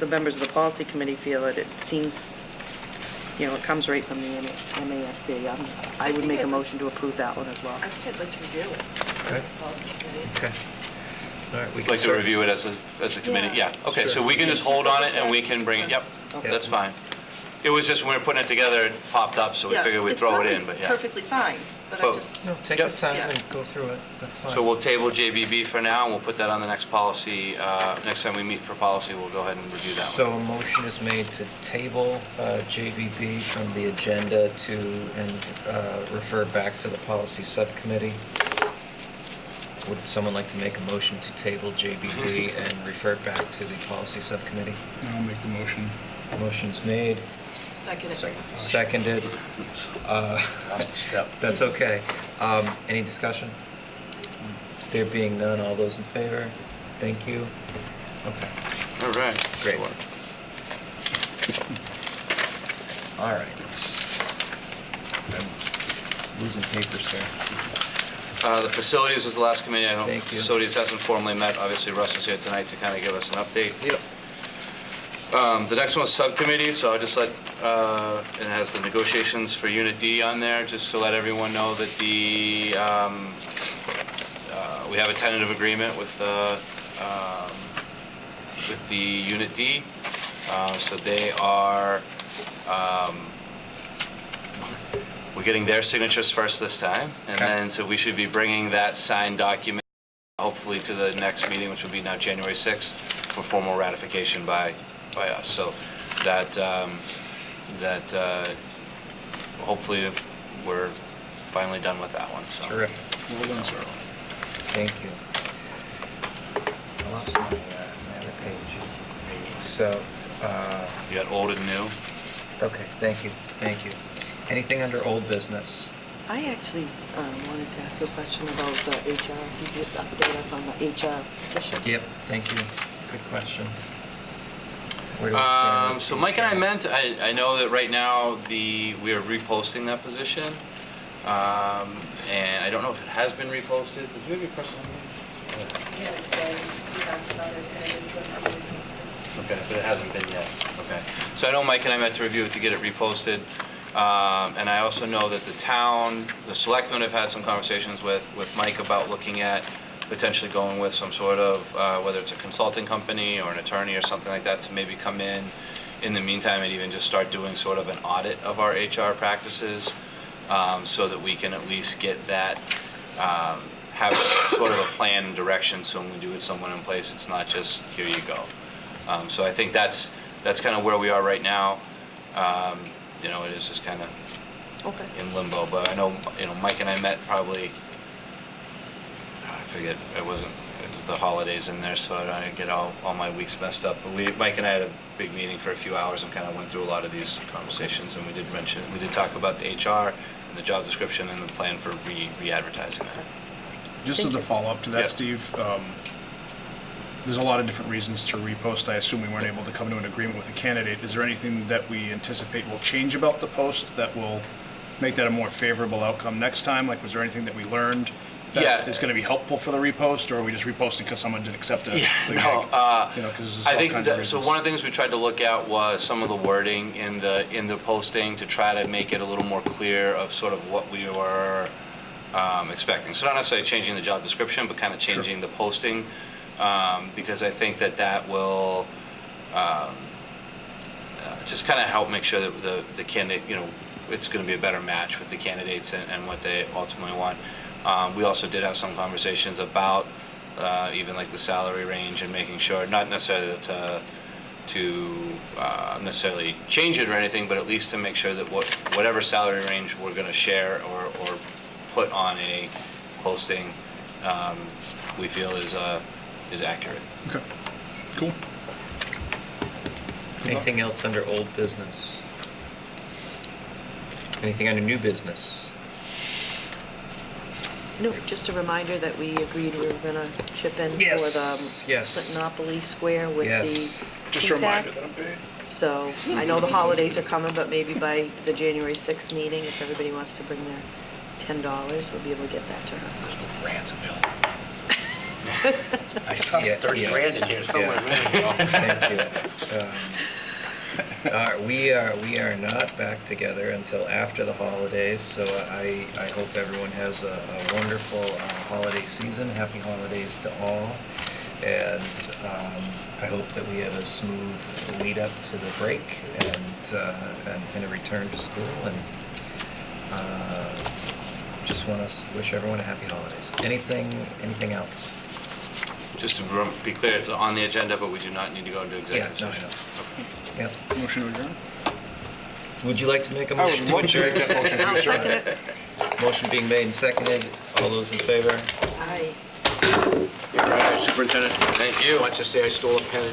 members of the policy committee feel it. It seems, it comes right from the MASC. I would make a motion to approve that one as well. I think I'd like to review it Okay. as a policy committee. Okay. All right, we can Like to start- review it as a committee? Yeah. Yeah, okay, so we can just hold on it and we can bring it, yep, Okay. that's fine. It was just when we were putting it together, it popped up, so we Yeah, figured we'd it's throw it probably in, but yeah. perfectly fine, but I Well, just, No, take Yep. your time Yeah. and go through it. That's fine. So we'll table JBB for now, and we'll put that on the next policy. Next time we meet for policy, we'll go ahead and review that So one. a motion is made to table JBB from the agenda and refer back to the policy subcommittee. Would someone like to make a motion to table JBB and refer it back to the policy subcommittee? I'll make the motion. Motion's made, second it. seconded. Lost a step. That's okay. Any discussion? There being none, all those in favor? Thank you. Okay, All right. great. All right. I'm losing papers there. The facilities was the last committee. I know Thank you. facilities hasn't formally met. Obviously, Russ is here tonight to kind of give us an update. Yep. The next one is subcommittee, so I'll just let, it has the negotiations for Unit D on there, just to let everyone know that we have a tentative agreement with the Unit D. So they are, we're getting their signatures first this time, and Okay. then, so we should be bringing that signed document hopefully to the next meeting, which will be now January 6th, for formal ratification by us. So that hopefully we're finally done with that one, so. Terrific. Well done, sir. Thank you. I lost my other page. So, You got old and new? okay, thank you. Anything under old business? I actually wanted to ask a question about the HR. Could you just update us on the HR position? Yep, thank you. Good question. Where do we stand with So Mike and I HR? meant, I know that right now we are reposting that position. And I don't know if it has been reposted. Did you have your personal name? Yeah, today we talked about it, and it is going to be posted. Okay, but it hasn't been yet. Okay. So I know Mike and I meant to review it to get it reposted. And I also know that the selectmen have had some conversations with Mike about looking at potentially going with some sort of, whether it's a consulting company or an attorney or something like that, to maybe come in the meantime, and even just start doing sort of an audit of our HR practices, so that we can at least get that, have sort of a plan and direction, so when we do get someone in place, it's not just, here you go. So I think that's kind of where we are right now. It is just kind of Okay. in limbo, but I know, Mike and I met probably, I forget, it's the holidays in there, so I didn't get all my weeks messed up. But Mike and I had a big meeting for a few hours and kind of went through a lot of these conversations, and we did talk about the HR and the job description and the plan for re-advertising that. Just Thank as a you. follow-up to that, Yeah. Steve, there's a lot of different reasons to repost. I assume we weren't able to come to an agreement with a candidate. Is there anything that we anticipate will change about the post that will make that a more favorable outcome next time? Like, was there anything that we learned that Yeah. is going to be helpful for the repost, or are we just reposting because someone didn't accept it? You know, 'cause there's I all think kinds of that, so reasons. one of the things we tried to look at was some of the wording in the posting to try to make it a little more clear of sort of what we were expecting. So not necessarily changing the job description, but kind of changing the posting, because I think that will just kind of help make sure that the candidate, it's going to be a better match with the candidates and what they ultimately want. We also did have some conversations about even like the salary range and making sure, not necessarily to necessarily change it or anything, but at least to make sure that whatever salary range we're going to share or put on a posting, we feel is accurate. Okay, cool. Anything else under old business? Anything under new business? No, just a reminder that we agreed we were going to chip in Yes, for the yes. Clintonopoly Square with Yes. the Just a reminder CPAC. that I'm paid. So I know the holidays are coming, but maybe by the January 6th meeting, if everybody wants to bring their $10, we'll be able to get that to her. There's no grants available. I saw Yeah, 30 yes. grand in here somewhere. Yeah. Thank you. We are not back together until after the holidays, so I hope everyone has a wonderful holiday season. Happy holidays to all, and I hope that we have a smooth lead up to the break and a return to school. And just want to wish everyone a happy holidays. Anything else? Just to be clear, it's on the agenda, but we do not need to go into Yeah, executive no, I session. know. Yep. Motion to adjourn? Would you like to make a I would motion to love to make adjourn? that motion to I'll adjourn. second it. Motion being made and seconded. All those in favor? Aye. Superintendent, Thank you. I want to say I stole a pen.